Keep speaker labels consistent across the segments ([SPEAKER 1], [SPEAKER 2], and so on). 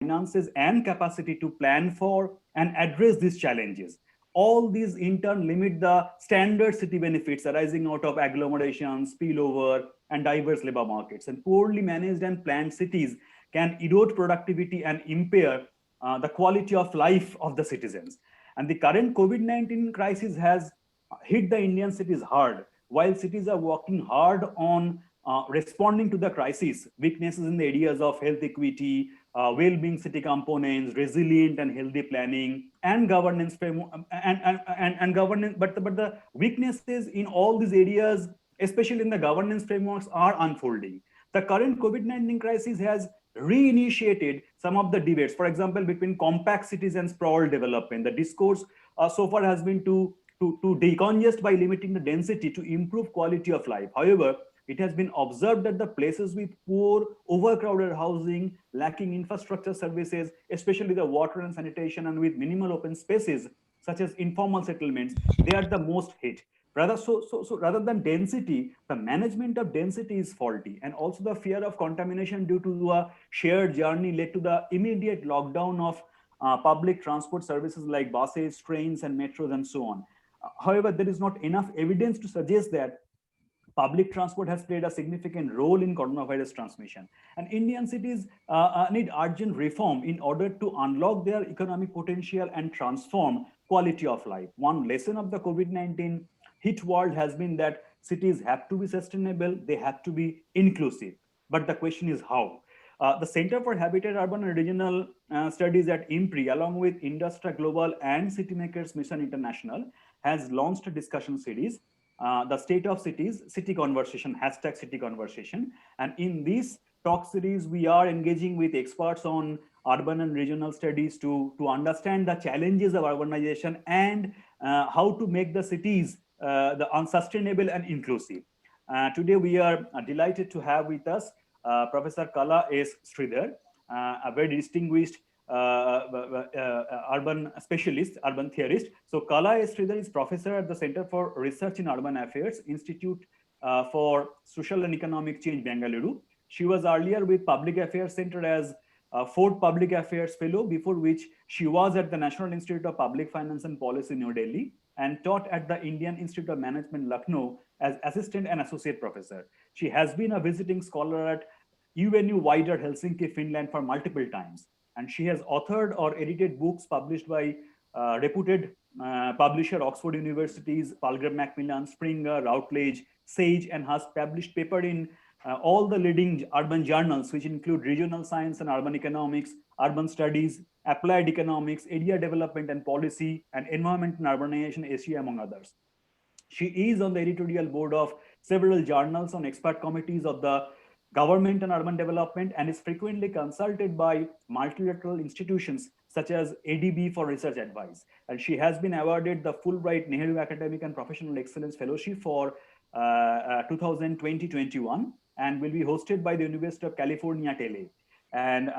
[SPEAKER 1] finances and capacity to plan for and address these challenges. All these in turn limit the standard city benefits arising out of agglomeration, spillover, and diverse labor markets. And poorly managed and planned cities can erode productivity and impair the quality of life of the citizens. And the current COVID-19 crisis has hit the Indian cities hard. While cities are working hard on responding to the crisis, weaknesses in the areas of health equity, well-being city components, resilient and healthy planning, and governance framework, and governance. But the weaknesses in all these areas, especially in the governance frameworks, are unfolding. The current COVID-19 crisis has reinitiated some of the debates. For example, between compact cities and sprawl development, the discourse so far has been to decongest by limiting the density to improve quality of life. However, it has been observed that the places with poor, overcrowded housing, lacking infrastructure services, especially the water and sanitation, and with minimal open spaces, such as informal settlements, they are the most hit. Rather than density, the management of density is faulty, and also the fear of contamination due to a shared journey led to the immediate lockdown of public transport services like buses, trains, and metros, and so on. However, there is not enough evidence to suggest that public transport has played a significant role in coronavirus transmission. And Indian cities need urgent reform in order to unlock their economic potential and transform quality of life. One lesson of the COVID-19 hit world has been that cities have to be sustainable, they have to be inclusive. But the question is how? The Center for Habitat, Urban and Regional Studies at IMPRI, along with Industra Global and Citymakers Mission International, has launched a discussion series, the State of Cities, City Conversation, hashtag City Conversation. And in this talk series, we are engaging with experts on urban and regional studies to understand the challenges of urbanization and how to make the cities the unsustainable and inclusive. Today, we are delighted to have with us Professor Kala S. Sridhar, a very distinguished urban specialist, urban theorist. So Kala S. Sridhar is professor at the Center for Research in Urban Affairs, Institute for Social and Economic Change, Bengaluru. She was earlier with Public Affairs Center as Ford Public Affairs Fellow, before which she was at the National Institute of Public Finance and Policy, New Delhi, and taught at the Indian Institute of Management, Lucknow, as assistant and associate professor. She has been a visiting scholar at UNU Wider, Helsinki, Finland for multiple times. And she has authored or edited books published by reputed publisher Oxford University's Palgrave Macmillan, Springer, Routledge, Sage, and has published paper in all the leading urban journals, which include Regional Science and Urban Economics, Urban Studies, Applied Economics, Area Development and Policy, and Environment and Urbanization Asia, among others. She is on the editorial board of several journals on expert committees of the government and urban development, and is frequently consulted by multilateral institutions such as ADB for research advice. And she has been awarded the Fulbright Nehru Academic and Professional Excellence Fellowship for 2020-21, and will be hosted by the University of California, Tele. And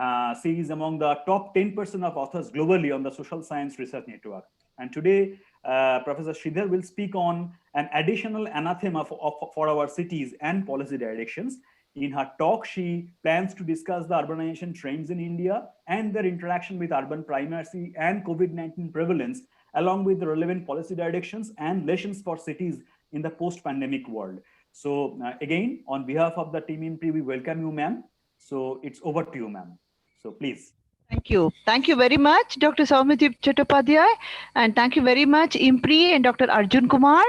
[SPEAKER 1] she is among the top 10% of authors globally on the Social Science Research Network. And today, Professor Sridhar will speak on an additional anathema for our cities and policy directions. In her talk, she plans to discuss the urbanization trends in India and their interaction with urban primacy and COVID-19 prevalence, along with the relevant policy directions and lessons for cities in the post-pandemic world. So again, on behalf of the team IMPRI, we welcome you, ma'am. So it's over to you, ma'am. So please.
[SPEAKER 2] Thank you. Thank you very much, Dr. Soumyadip Chattopadhyay. And thank you very much, IMPRI and Dr. Arjun Kumar,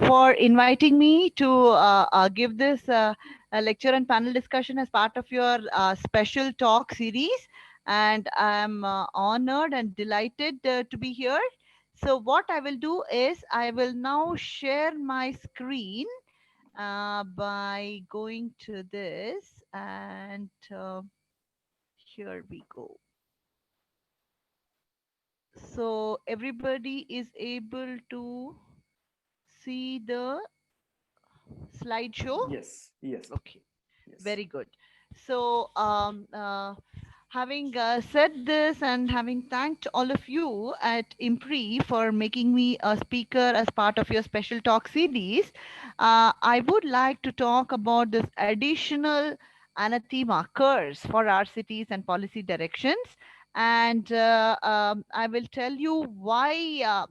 [SPEAKER 2] for inviting me to give this lecture and panel discussion as part of your special talk series. And I'm honored and delighted to be here. So what I will do is I will now share my screen by going to this, and here we go. So everybody is able to see the slideshow?
[SPEAKER 1] Yes, yes.
[SPEAKER 2] Okay,
[SPEAKER 1] yes.
[SPEAKER 2] Very good. So having said this and having thanked all of you at IMPRI for making me a speaker as part of your special talk series, I would like to talk about this additional anathema curse for our cities and policy directions. And I will tell you why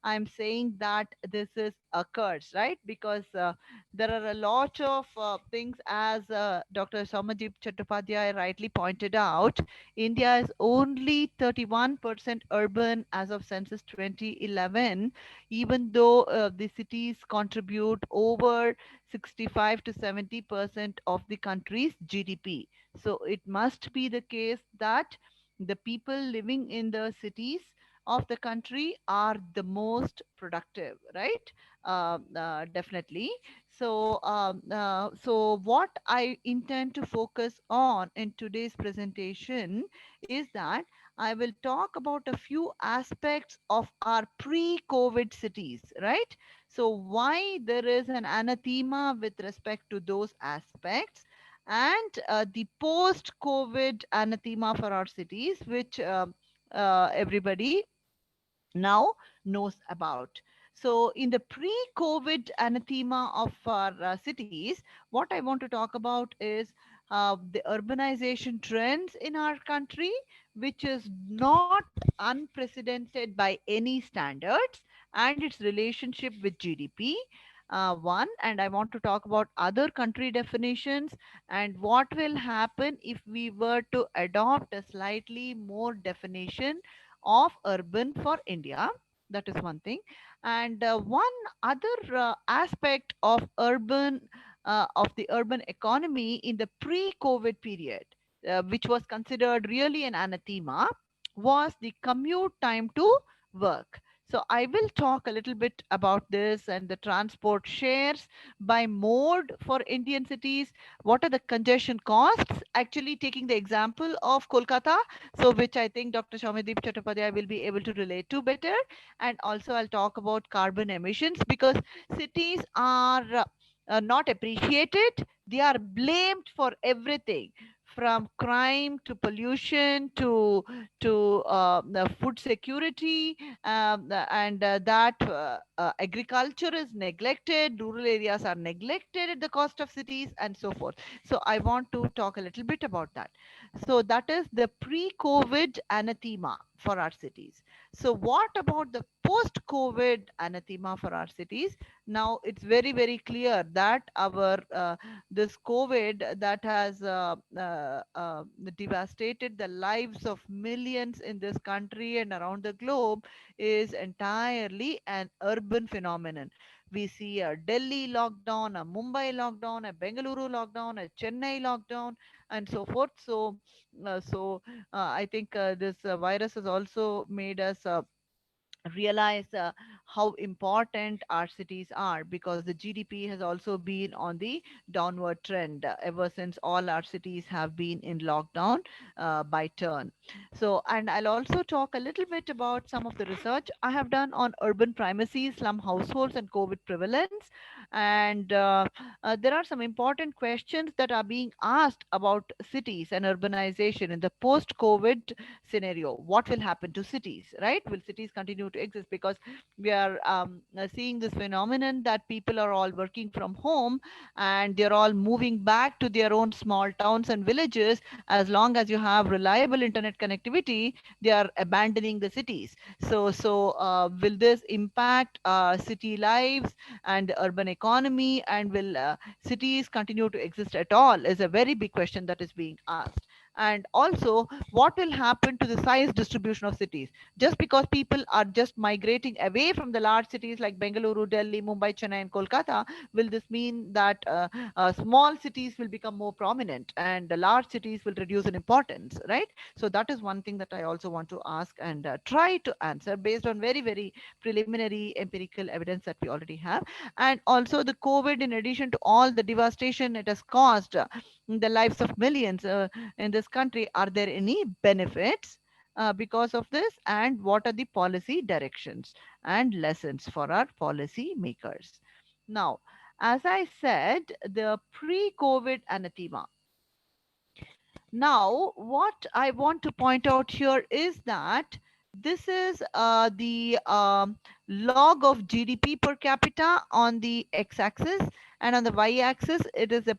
[SPEAKER 2] I'm saying that this is a curse, right? Because there are a lot of things, as Dr. Somadip Chattopadhyay rightly pointed out. India is only 31% urban as of census 2011, even though the cities contribute over 65 to 70% of the country's GDP. So it must be the case that the people living in the cities of the country are the most productive, right? Definitely. So what I intend to focus on in today's presentation is that I will talk about a few aspects of our pre-COVID cities, right? So why there is an anathema with respect to those aspects, and the post-COVID anathema for our cities, which everybody now knows about. So, in the pre COVID anathema of our cities, what I want to talk about is the urbanization trends in our country, which is not unprecedented by any standards, and its relationship with GDP. One, and I want to talk about other country definitions and what will happen if we were to adopt a slightly more definition of urban for India. That is one thing. And one other aspect of the urban economy in the pre-COVID period, which was considered really an anathema, was the commute time to work. So I will talk a little bit about this and the transport shares by mode for Indian cities. What are the congestion costs? Actually, taking the example of Kolkata, so which I think Dr. Shaumideep Chattopadhyay will be able to relate to better. And also I'll talk about carbon emissions, because cities are not appreciated. They are blamed for everything, from crime to pollution to the food security, and that agriculture is neglected, rural areas are neglected at the cost of cities, and so forth. So I want to talk a little bit about that. So that is the pre-COVID anathema for our cities. So what about the post-COVID anathema for our cities? Now it's very, very clear that our this COVID that has devastated the lives of millions in this country and around the globe is entirely an urban phenomenon. We see a Delhi lockdown, a Mumbai lockdown, a Bengaluru lockdown, a Chennai lockdown, and so forth. So I think this virus has also made us realize how important our cities are, because the GDP has also been on the downward trend ever since all our cities have been in lockdown by turn. So, and I'll also talk a little bit about some of the research I have done on urban primacy, slum households, and COVID prevalence. And there are some important questions that are being asked about cities and urbanization in the post COVID scenario. What will happen to cities, right? Will cities continue to exist? Because we are seeing this phenomenon that people are all working from home and they're all moving back to their own small towns and villages. As long as you have reliable internet connectivity, they are abandoning the cities. So will this impact city lives and the urban economy, and will cities continue to exist at all, is a very big question that is being asked. And also, what will happen to the size distribution of cities? Just because people are just migrating away from the large cities like Bengaluru, Delhi, Mumbai, Chennai, and Kolkata, will this mean that small cities will become more prominent and the large cities will reduce in importance, right? So that is one thing that I also want to ask and try to answer based on very, very preliminary empirical evidence that we already have. And also the COVID, in addition to all the devastation it has caused the lives of millions in this country, are there any benefits because of this, and what are the policy directions and lessons for our policy makers? Now, as I said, the pre-COVID anathema. Now, what I want to point out here is that this is the log of GDP per capita on the x-axis, and on the y-axis, it is a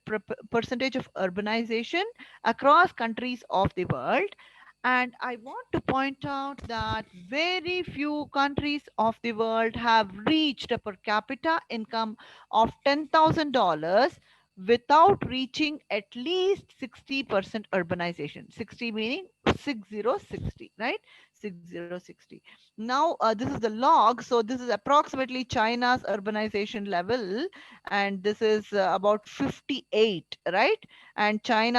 [SPEAKER 2] percentage of urbanization across countries of the world. And I want to point out that very few countries of the world have reached a per capita income of $10,000 without reaching at least 60% urbanization. 60 meaning 6060, right? 6060. Now, this is the log. So, this is approximately China's urbanization level, and this is about 58, right? And per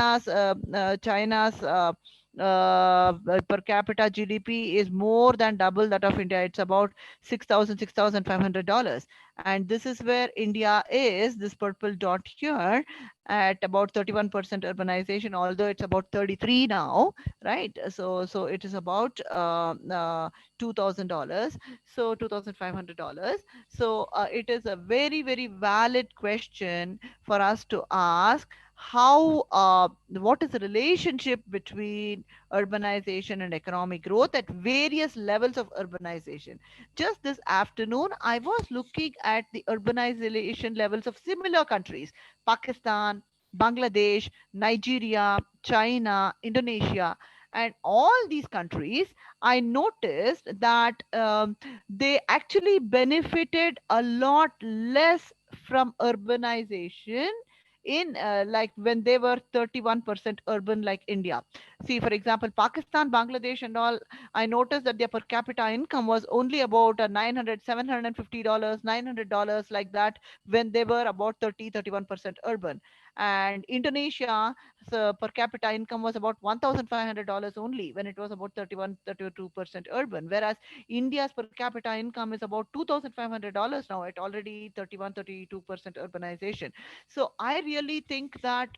[SPEAKER 2] capita GDP is more than double that of India. It's about $6,500. And this is where India is, this purple dot here, at about 31% urbanization, although it's about 33 now, right? So it is about $2,000, so $2,500. So it is a very, very valid question for us to ask. What is the relationship between urbanization and economic growth at various levels of urbanization? Just this afternoon, I was looking at the urbanization levels of similar countries: Pakistan, Bangladesh, Nigeria, China, Indonesia. And all these countries, I noticed that they actually benefited a lot less from urbanization in like when they were 31% urban like India. See, for example, Pakistan, Bangladesh, and all, I noticed that their per capita income was only about 900, $750, $900, like that, when they were about 31% urban. And Indonesia, so per capita income was about $1,500 only when it was about 32% urban. Whereas India's per capita income is about $2,500 now at already 32% urbanization. So I really think that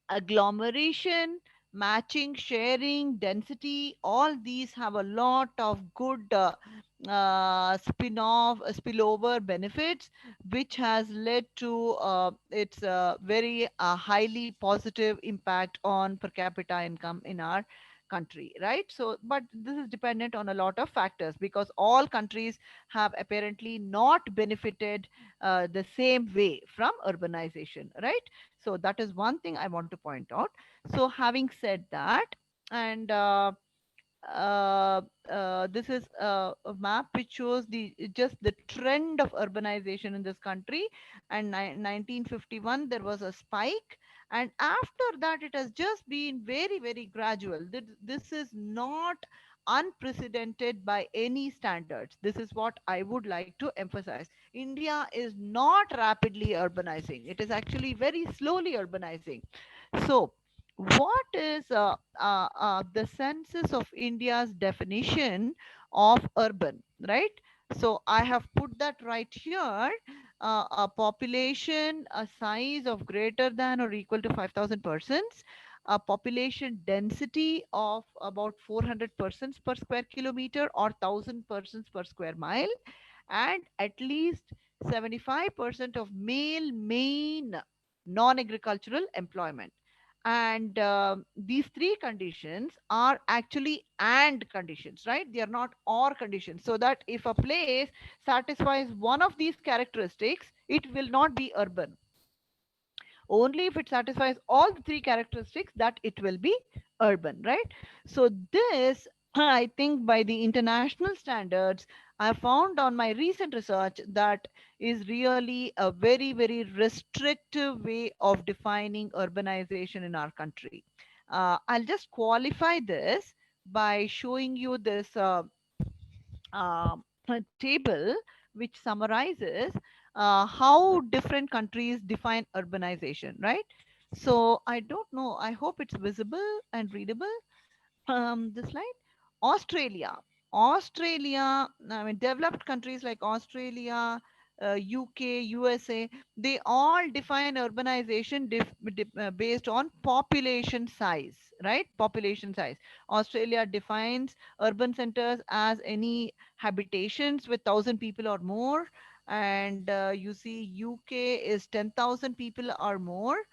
[SPEAKER 2] agglomeration, matching, sharing, density, all these have a lot of good spin-off, spillover benefits, which has led to its very highly positive impact on per capita income in our country, right? So, but this is dependent on a lot of factors, because all countries have apparently not benefited the same way from urbanization, right? So that is one thing I want to point out. So having said that, and this is a map which shows the just the trend of urbanization in this country. And 1951 there was a spike, and after that it has just been very, very gradual. This is not unprecedented by any standards. This is what I would like to emphasize. India is not rapidly urbanizing, it is actually very slowly urbanizing. So what is the census of India's definition of urban, right? So I have put that right here. A population, a size of greater than or equal to 5,000 persons, a population density of about 400 persons per square kilometer or 1,000 persons per square mile, and at least 75% of male main non-agricultural employment. And these three conditions are actually and conditions, right? They are not or conditions. So that if a place satisfies one of these characteristics, it will not be urban. Only if it satisfies all the three characteristics, that it will be urban, right? So this, I think, by the international standards, I found on my recent research, that is really a very, very restrictive way of defining urbanization in our country. I'll just qualify this by showing you this uh, table which summarizes how different countries define urbanization, right? So I don't know, I hope it's visible and readable. This slide. Australia. Australia, I mean, developed countries like Australia, UK, USA, they all define urbanization based on population size, right? Population size. Australia defines urban centers as any habitations with 1,000 people or more. And you see, UK is 10,000 people or more,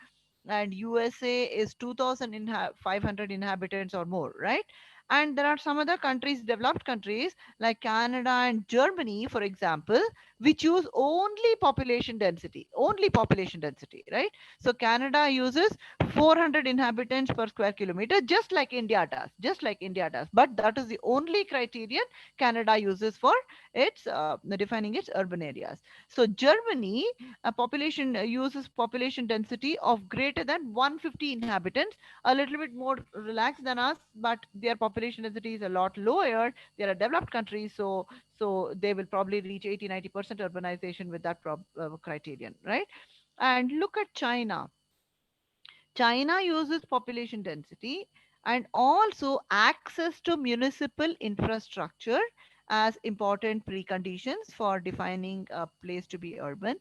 [SPEAKER 2] and USA is 2,500 inhabitants or more, right? And there are some other countries, developed countries like Canada and Germany, for example, which use only population density, right? So Canada uses 400 inhabitants per square kilometer, just like India does, But that is the only criterion Canada uses for its defining its urban areas. So Germany uses population density of greater than 150 inhabitants, a little bit more relaxed than us, but their population density is a lot lower. They are a developed country, so they will probably reach 80-90% urbanization with that criterion, right? And look at China. China uses population density and also access to municipal infrastructure as important preconditions for defining a place to be urban.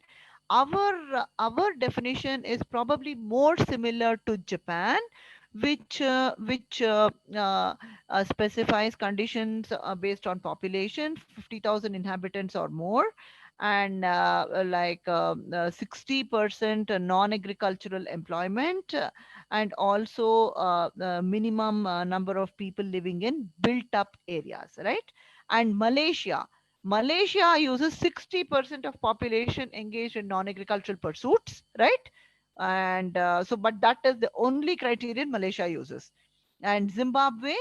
[SPEAKER 2] Our definition is probably more similar to Japan, which specifies conditions based on population, 50,000 inhabitants or more, and 60% non-agricultural employment, and also the minimum number of people living in built-up areas, right? And Malaysia uses 60% of population engaged in non-agricultural pursuits, right? And but that is the only criterion Malaysia uses. And Zimbabwe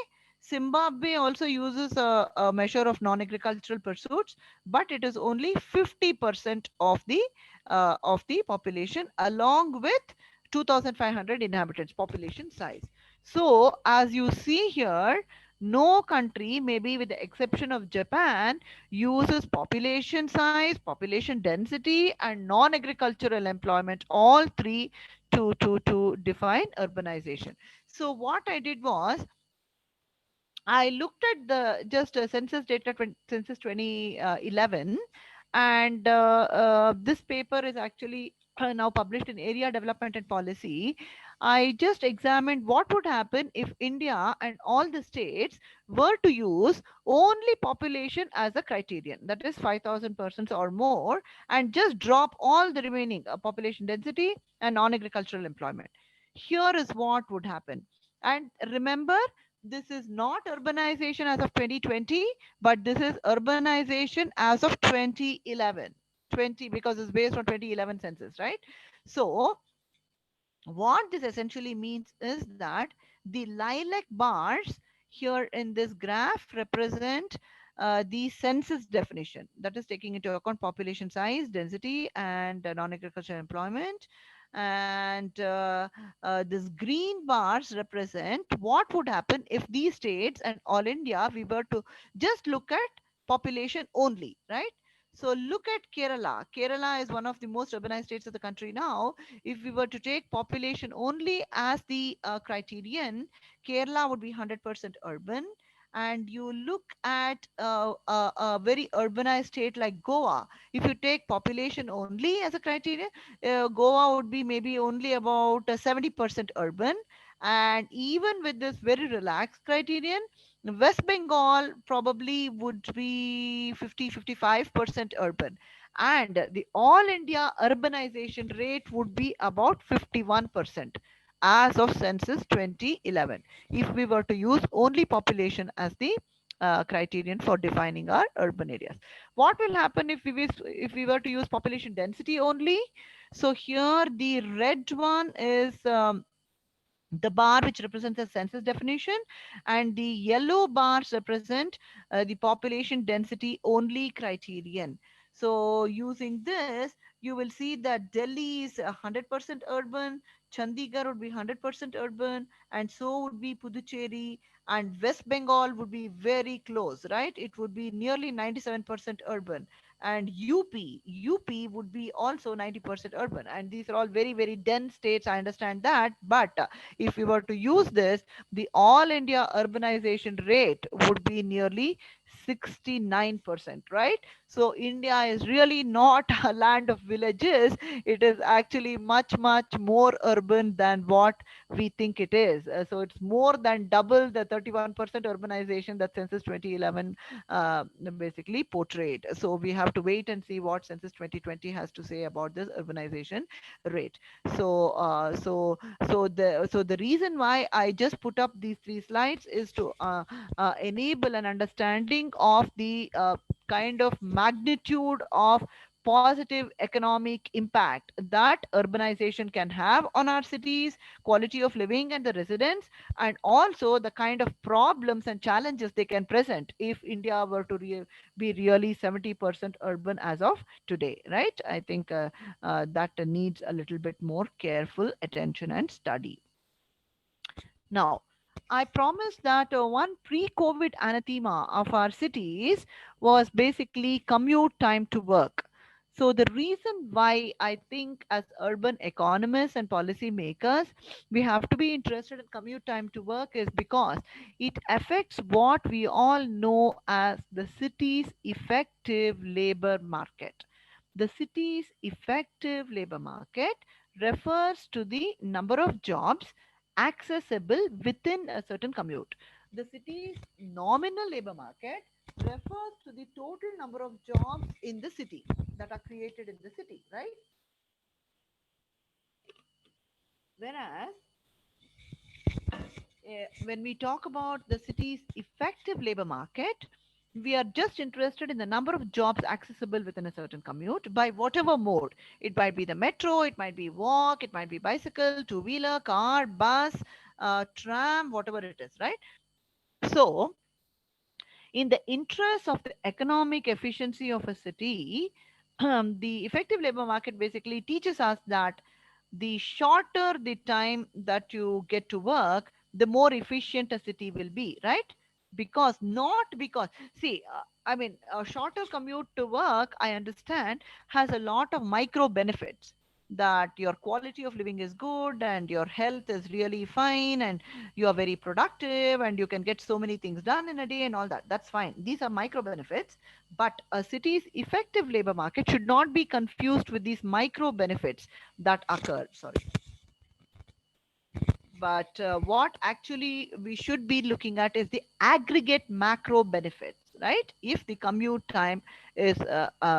[SPEAKER 2] also uses a measure of non-agricultural pursuits, but it is only 50% of the population, along with 2,500 inhabitants population size. So as you see here, no country, maybe with the exception of Japan, uses population size, population density, and non-agricultural employment, all three, to define urbanization. So what I did was, I looked at the just census data, census 2011, and this paper is actually now published in Area Development and Policy. I just examined what would happen if India and all the states were to use only population as a criterion, that is 5,000 persons or more, and just drop all the remaining population density and non-agricultural employment. Here is what would happen. And remember, this is not urbanization as of 2020, but this is urbanization as of 2011. 20, because it's based on 2011 census, right? So what this essentially means is that the lilac bars here in this graph represent the census definition, that is taking into account population size, density, and non-agricultural employment. And this green bars represent what would happen if these states and all India, we were to just look at population only, right? So look at Kerala. Kerala is one of the most urbanized states of the country now. If we were to take population only as the criterion, Kerala would be 100% urban. And you look at a very urbanized state like Goa. If you take population only as a criteria, Goa would be maybe only about 70% urban. And even with this very relaxed criterion, West Bengal probably would be 50-55% urban. And the all India urbanization rate would be about 51% as of census 2011, if we were to use only population as the criterion for defining our urban areas. What will happen if we were to use population density only? So here the red one is the bar which represents the census definition, and the yellow bars represent the population density only criterion. So using this, you will see that Delhi is 100% urban, Chandigarh would be 100% urban, and so would be Puducherry, and West Bengal would be very close, right? It would be nearly 97% urban, and UP would be also 90% urban. And these are all very, very dense states, I understand that, but if we were to use this, the all India urbanization rate would be nearly 69%, right? So India is really not a land of villages. It is actually much, much more urban than what we think it is. So it's more than double the 31% urbanization that Census 2011 basically portrayed. So we have to wait and see what Census 2020 has to say about this urbanization rate. So, the reason why I just put up these three slides is to enable an understanding of the kind of magnitude of positive economic impact that urbanization can have on our cities, quality of living and the residents, and also the kind of problems and challenges they can present if India were to be really 70% urban as of today, right? I think that needs a little bit more careful attention and study. Now, I promised that one pre-COVID anathema of our cities was basically commute time to work. So the reason why I think as urban economists and policy makers, we have to be interested in commute time to work is because it affects what we all know as the city's effective labor market. The city's effective labor market refers to the number of jobs accessible within a certain commute. The city's nominal labor market refers to the total number of jobs in the city that are created in the city, right? Whereas when we talk about the city's effective labor market, we are just interested in the number of jobs accessible within a certain commute by whatever mode. It might be the metro, it might be walk, it might be bicycle, two wheeler, car, bus, tram, whatever it is, right? So, in the interest of the economic efficiency of a city, the effective labor market basically teaches us that the shorter the time that you get to work, the more efficient a city will be, right? Because not because, see, I mean, a shorter commute to work, I understand, has a lot of micro benefits, that your quality of living is good and your health is really fine and you are very productive and you can get so many things done in a day and all that. That's fine. These are micro benefits. But a city's effective labor market should not be confused with these micro benefits that occur. Sorry. But what actually we should be looking at is the aggregate macro benefits, right? If the commute time is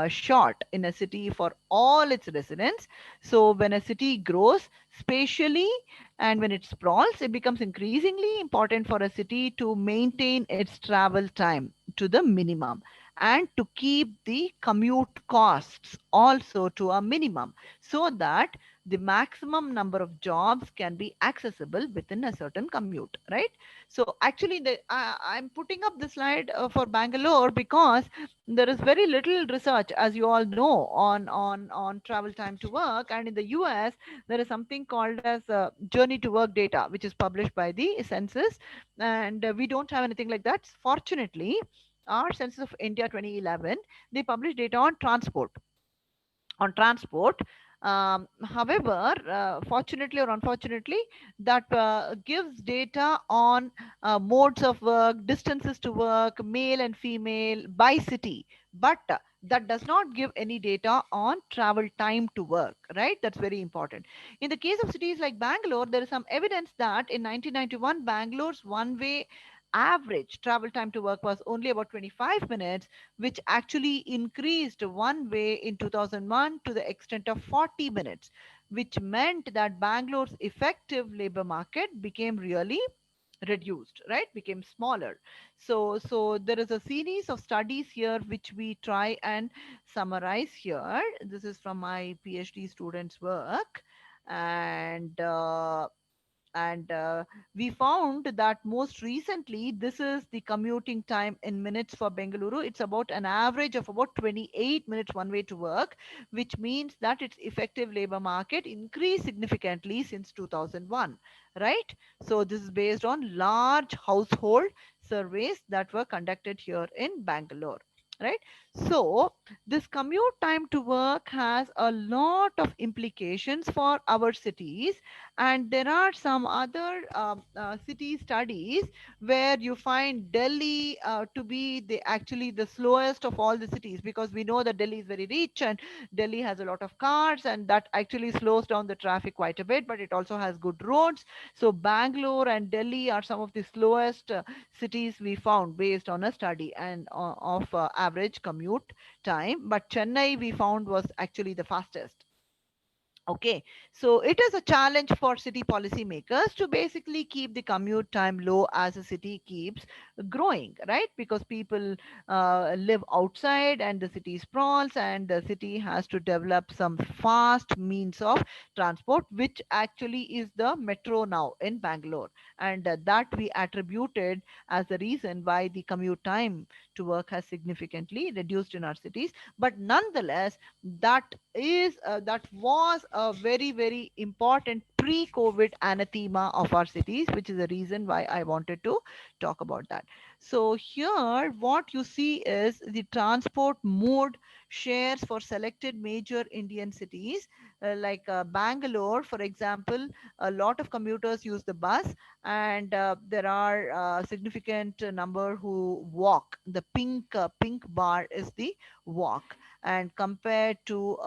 [SPEAKER 2] short in a city for all its residents, so when a city grows spatially and when it sprawls, it becomes increasingly important for a city to maintain its travel time to the minimum and to keep the commute costs also to a minimum, so that the maximum number of jobs can be accessible within a certain commute, right? So actually I'm putting up the slide for Bangalore because there is very little research, as you all know, on travel time to work. And in the US there is something called as journey to work data, which is published by the census, and we don't have anything like that. Fortunately, our census of India 2011, they published data on transport. However, fortunately or unfortunately, that gives data on modes of work, distances to work, male and female by city, but that does not give any data on travel time to work, right? That's very important. In the case of cities like Bangalore, there is some evidence that in 1991, Bangalore's one-way average travel time to work was only about 25 minutes, which actually increased one way in 2001 to the extent of 40 minutes, which meant that Bangalore's effective labor market became really reduced, right? Became smaller. So there is a series of studies here which we try and summarize here. This is from my PhD students' work. And we found that most recently, this is the commuting time in minutes for Bengaluru. It's about an average of about 28 minutes one way to work, which means that its effective labor market increased significantly since 2001, right? So this is based on large household surveys that were conducted here in Bangalore. right? So this commute time to work has a lot of implications for our cities, and there are some other city studies where you find Delhi to be the actually the slowest of all the cities, because we know that Delhi is very rich and Delhi has a lot of cars, and that actually slows down the traffic quite a bit, but it also has good roads. So Bangalore and Delhi are some of the slowest cities we found based on a study and of average commute time, but Chennai we found was actually the fastest. Okay, so it is a challenge for city policymakers to basically keep the commute time low as a city keeps growing, right? Because people live outside and the city sprawls, and the city has to develop some fast means of transport, which actually is the metro now in Bangalore. And that we attributed as the reason why the commute time to work has significantly reduced in our cities. But nonetheless, that was a very very important pre-COVID anathema of our cities, which is the reason why I wanted to talk about that. So here what you see is the transport mode shares for selected major Indian cities, like Bangalore for example. A lot of commuters use the bus, and there are significant number who walk. The pink bar is the walk. And compared to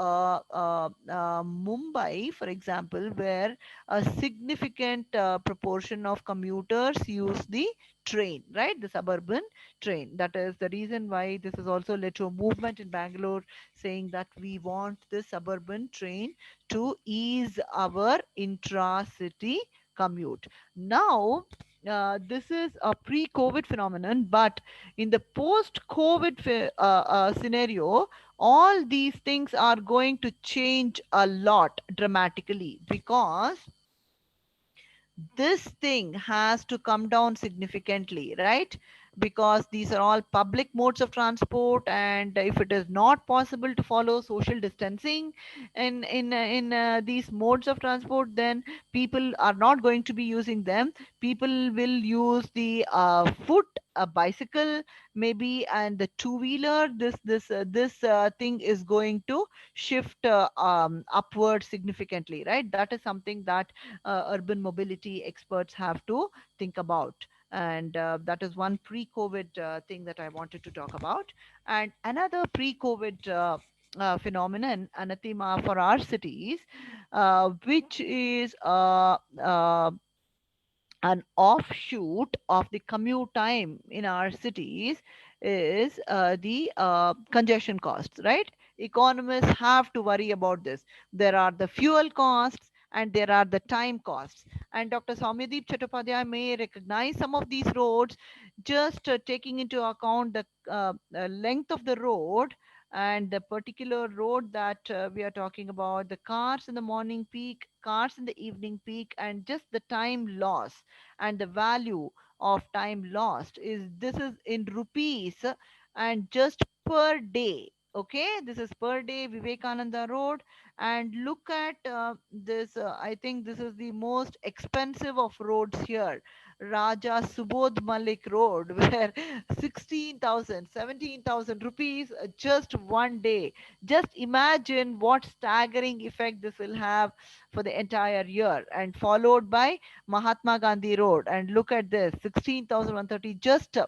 [SPEAKER 2] Mumbai, for example, where a significant proportion of commuters use the train, right? The suburban train. That is the reason why this has also led to a movement in Bangalore saying that we want the suburban train to ease our intra-city commute. Now, this is a pre-COVID phenomenon, but in the post-COVID scenario, all these things are going to change a lot dramatically, because this thing has to come down significantly, right? Because these are all public modes of transport, and if it is not possible to follow social distancing in these modes of transport, then people are not going to be using them. People will use the foot, a bicycle maybe, and the two wheeler. This thing is going to shift upward significantly, right? That is something that urban mobility experts have to think about. And that is one pre-COVID thing that I wanted to talk about. And another pre-COVID phenomenon, anathema for our cities, which is an offshoot of the commute time in our cities, is the congestion costs, right? Economists have to worry about this. There are the fuel costs and there are the time costs. And Dr. Soumyadeep Chattopadhyay may recognize some of these roads, just taking into account the length of the road and the particular road that we are talking about, the cars in the morning peak, cars in the evening peak, and just the time loss and the value of time lost. Is this is in rupees, and just per day. Okay, this is per day Vivekananda Road. And look at this. I think this is the most expensive of roads here, Raja Subodh Malik Road, where 16,000, 17,000 rupees just one day. Just imagine what staggering effect this will have for the entire year. And followed by Mahatma Gandhi Road. And look at this, 16,130, just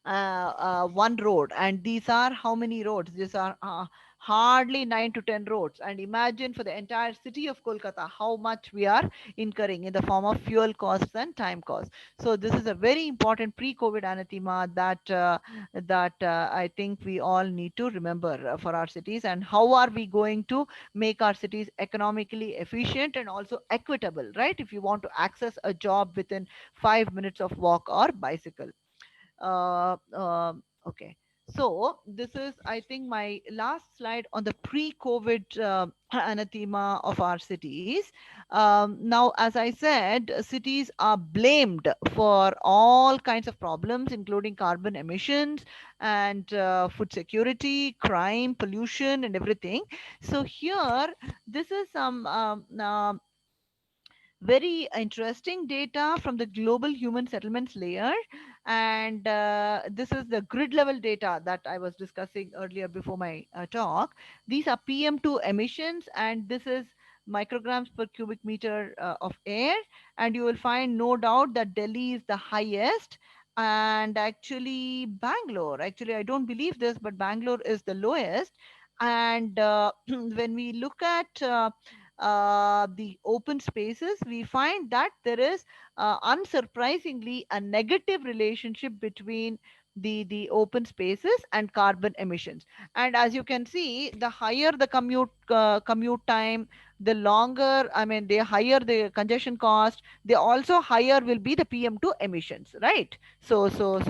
[SPEAKER 2] one road. And these are how many roads? These are hardly 9 to 10 roads. And imagine for the entire city of Kolkata how much we are incurring in the form of fuel costs and time costs. So this is a very important pre-COVID anathema that I think we all need to remember for our cities. And how are we going to make our cities economically efficient and also equitable, right? If you want to access a job within 5 minutes of walk or bicycle. Okay. So this is, I think, my last slide on the pre-COVID anathema of our cities. Now, as I said, cities are blamed for all kinds of problems, including carbon emissions and food security, crime, pollution, and everything. So here, this is some very interesting data from the global human settlements layer. And this is the grid level data that I was discussing earlier before my talk. These are PM2 emissions, and this is micrograms per cubic meter of air. And you will find no doubt that Delhi is the highest. And actually, Bangalore, actually, I don't believe this, but Bangalore is the lowest. And when we look at the open spaces, we find that there is unsurprisingly a negative relationship between the open spaces and carbon emissions. And as you can see, the higher the commute time, the longer, I mean, the higher the congestion cost, the also higher will be the PM2 emissions, right? So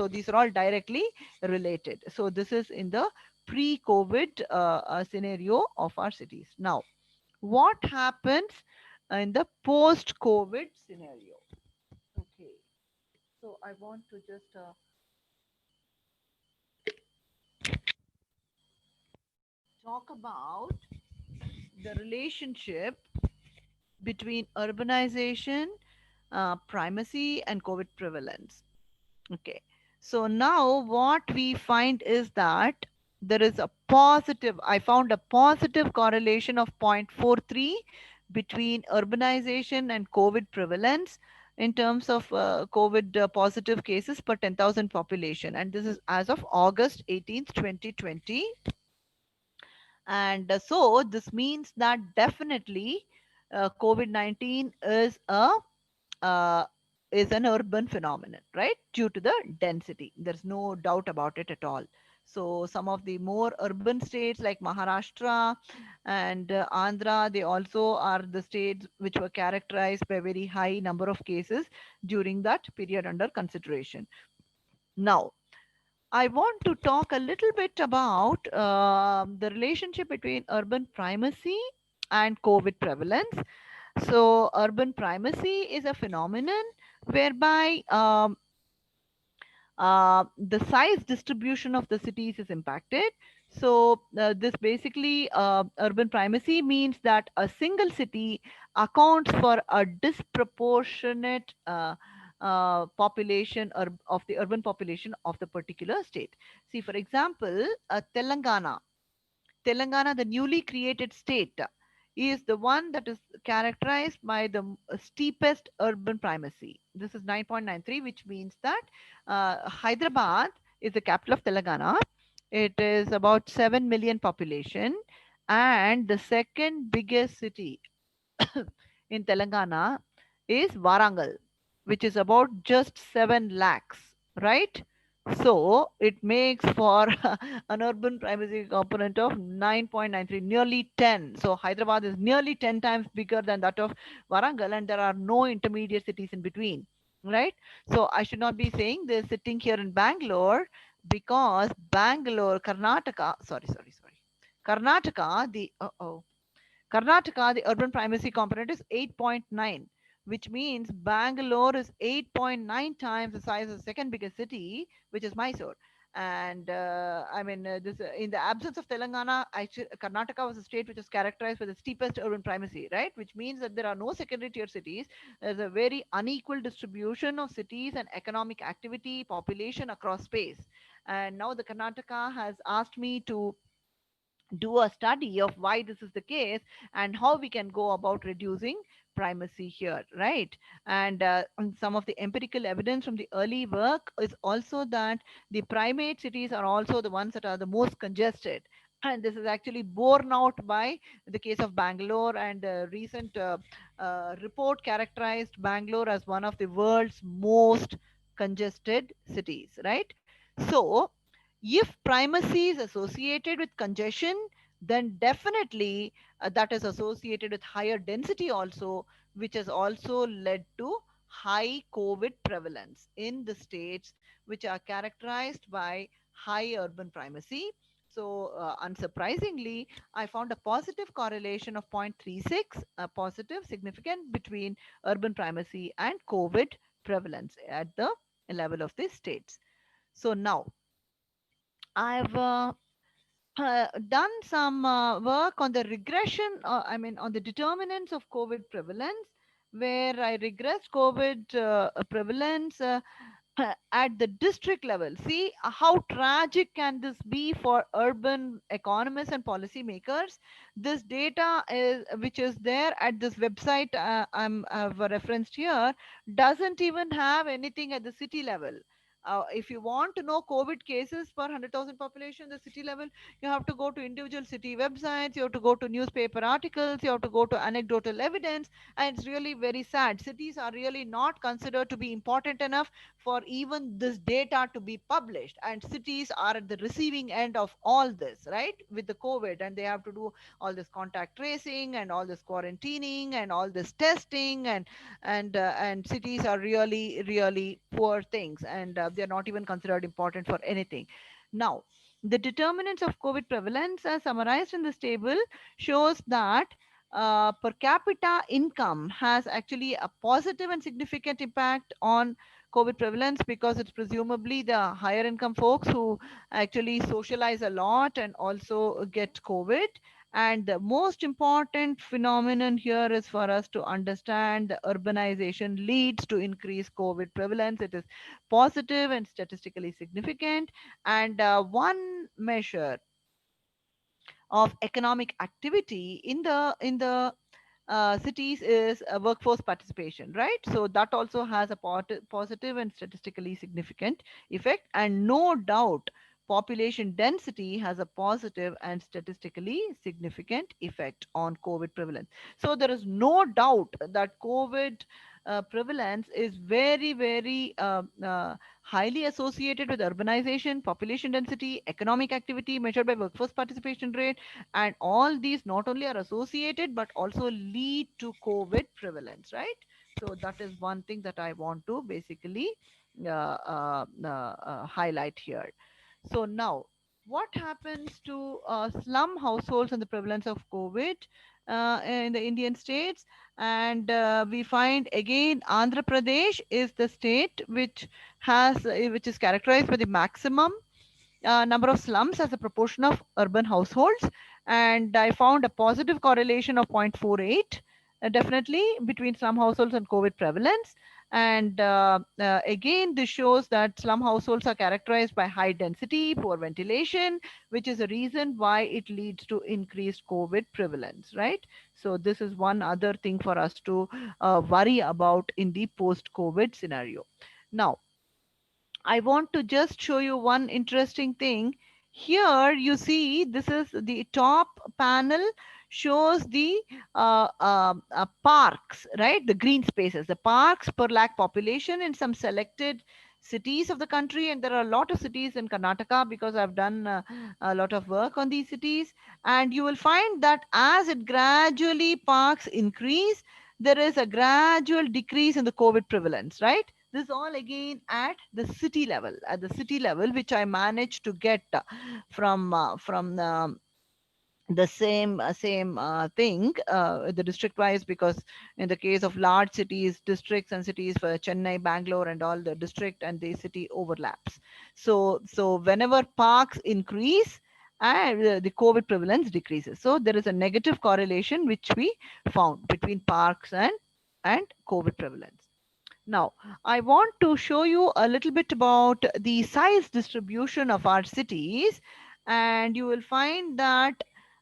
[SPEAKER 2] these are all directly related. So this is in the pre-COVID scenario of our cities. Now, what happens in the post COVID scenario? Okay, so I want to just talk about the relationship between urbanization, primacy, and COVID prevalence. Okay, so now what we find is that there is a positive, I found a positive correlation of 0.43 between urbanization and COVID prevalence in terms of COVID positive cases per 10,000 population. And this is as of August 18th, 2020. And so this means that definitely COVID-19 uh, is an urban phenomenon, right? Due to the density. There's no doubt about it at all. So some of the more urban states like Maharashtra and Andhra, they also are the states which were characterized by very high number of cases during that period under consideration. Now, I want to talk a little bit about the relationship between urban primacy and COVID prevalence. So, urban primacy is a phenomenon whereby the size distribution of the cities is impacted. So, this basically urban primacy means that a single city accounts for a disproportionate population or of the urban population of the particular state. See, for example, Telangana, the newly created state, is the one that is characterized by the steepest urban primacy. This is 9.93, which means that Hyderabad is the capital of Telangana. It is about 7 million population, and the second biggest city in Telangana is Warangal, which is about just 7 lakhs, right? So it makes for an urban primacy component of 9.93, nearly 10. So Hyderabad is nearly 10 times bigger than that of Warangal, and there are no intermediate cities in between, right? So I should not be saying this sitting here in Bangalore, because Bangalore, Karnataka, the urban primacy component is 8.9, which means Bangalore is 8.9 times the size of the second biggest city, which is Mysore. And this in the absence of Telangana, actually, Karnataka was a state which is characterized by the steepest urban primacy, right? Which means that there are no secondary tier cities. There's a very unequal distribution of cities and economic activity, population across space. And now the Karnataka has asked me to do a study of why this is the case and how we can go about reducing primacy here, right? And some of the empirical evidence from the early work is also that the primate cities are also the ones that are the most congested. And this is actually borne out by the case of Bangalore, and a recent report characterized Bangalore as one of the world's most congested cities, right? So, if primacy is associated with congestion, then definitely that is associated with higher density also, which has also led to high COVID prevalence in the states which are characterized by high urban primacy. So, unsurprisingly, I found a positive correlation of 0.36, a positive significant between urban primacy and COVID prevalence at the level of the states. So now I've done some work on the regression, on the determinants of COVID prevalence, where I regressed COVID prevalence at the district level. See how tragic can this be for urban economists and policymakers. This data is which is there at this website I've referenced here doesn't even have anything at the city level. If you want to know COVID cases per 100,000 population, the city level, you have to go to individual city websites, you have to go to newspaper articles, you have to go to anecdotal evidence, and it's really very sad. Cities are really not considered to be important enough for even this data to be published, and cities are at the receiving end of all this, right, with the COVID, and they have to do all this contact tracing and all this quarantining and all this testing, and cities are really poor things, and they're not even considered important for anything. Now, the determinants of COVID prevalence as summarized in this table shows that per capita income has actually a positive and significant impact on COVID prevalence, because it's presumably the higher income folks who actually socialize a lot and also get COVID. And the most important phenomenon here is for us to understand the urbanization leads to increased COVID prevalence. It is positive and statistically significant. And one measure of economic activity in the cities is workforce participation, right? So that also has a positive and statistically significant effect, and no doubt population density has a positive and statistically significant effect on COVID prevalence. So there is no doubt that COVID prevalence is very highly associated with urbanization, population density, economic activity measured by workforce participation rate, and all these not only are associated but also lead to COVID prevalence, right? So that is one thing that I want to basically highlight here. So now, what happens to slum households and the prevalence of COVID in the Indian states? And we find again Andhra Pradesh is the state which is characterized by the maximum number of slums as a proportion of urban households, and I found a positive correlation of 0.48 definitely between slum households and COVID prevalence. And again, this shows that slum households are characterized by high density, poor ventilation, which is a reason why it leads to increased COVID prevalence, right? So this is one other thing for us to worry about in the post-COVID scenario. Now, I want to just show you one interesting thing. Here you see this is the top panel shows the parks, right? The green spaces, the parks per lakh population in some selected cities of the country. And there are a lot of cities in Karnataka because I've done a lot of work on these cities. And you will find that as it gradually parks increase, there is a gradual decrease in the COVID prevalence, right? This all again at the city level, which I managed to get from the same thing, the district wise, because in the case of large cities, districts and cities for Chennai, Bangalore and all, the district and the city overlaps. So whenever parks increase, the COVID prevalence decreases. So there is a negative correlation which we found between parks and COVID prevalence. Now, I want to show you a little bit about the size distribution of our cities, and you will find that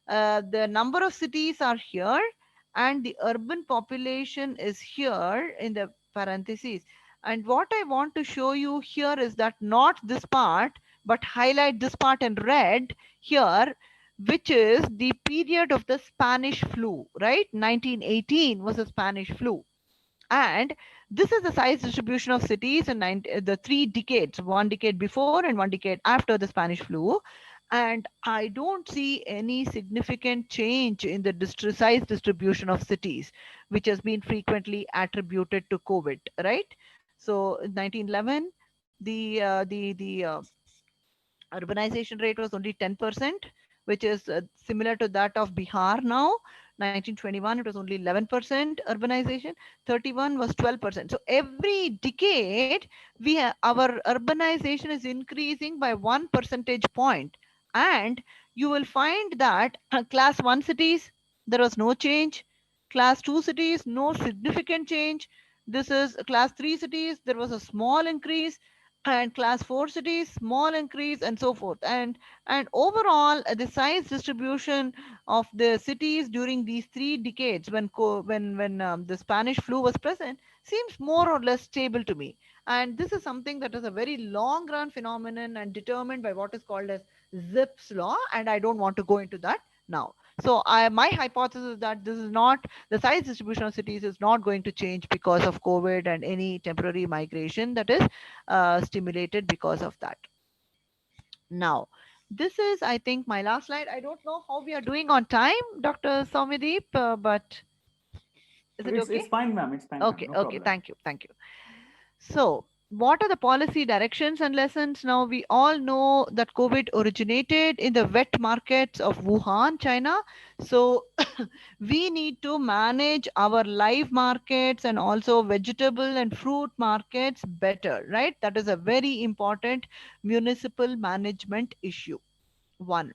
[SPEAKER 2] the number of cities are here and the urban population is here in the parentheses. And what I want to show you here is that not this part, but highlight this part in red here, which is the period of the Spanish flu, right? 1918 was a Spanish flu. And this is the size distribution of cities in the 3 decades, 1 decade before and 1 decade after the Spanish flu. And I don't see any significant change in the size distribution of cities, which has been frequently attributed to COVID, right? So in 1911, the urbanization rate was only 10%, which is similar to that of Bihar now. 1921, it was only 11% urbanization. 31 was 12%. So every decade, our urbanization is increasing by 1 percentage point. And you will find that class 1 cities, there was no change. Class 2 cities, no significant change. This is class 3 cities, there was a small increase, and class 4 cities, small increase, and so forth. And overall, the size distribution of the cities during these 3 decades when the Spanish flu was present seems more or less stable to me. And this is something that is a very long run phenomenon and determined by what is called as Zipf's law, and I don't want to go into that now. So my hypothesis is that this is not, the size distribution of cities is not going to change because of COVID and any temporary migration that is stimulated because of that. Now, this is, I think, my last slide. I don't know how we are doing on time, Dr. Soumyadeep, but is it okay?
[SPEAKER 1] It's fine, ma'am. It's fine, ma'am.
[SPEAKER 2] Okay,
[SPEAKER 1] No
[SPEAKER 2] okay.
[SPEAKER 1] problem.
[SPEAKER 2] Thank you. Thank you. So, what are the policy directions and lessons? Now, we all know that COVID originated in the wet markets of Wuhan, China. So, we need to manage our live markets and also vegetable and fruit markets better, right? That is a very important municipal management issue. One.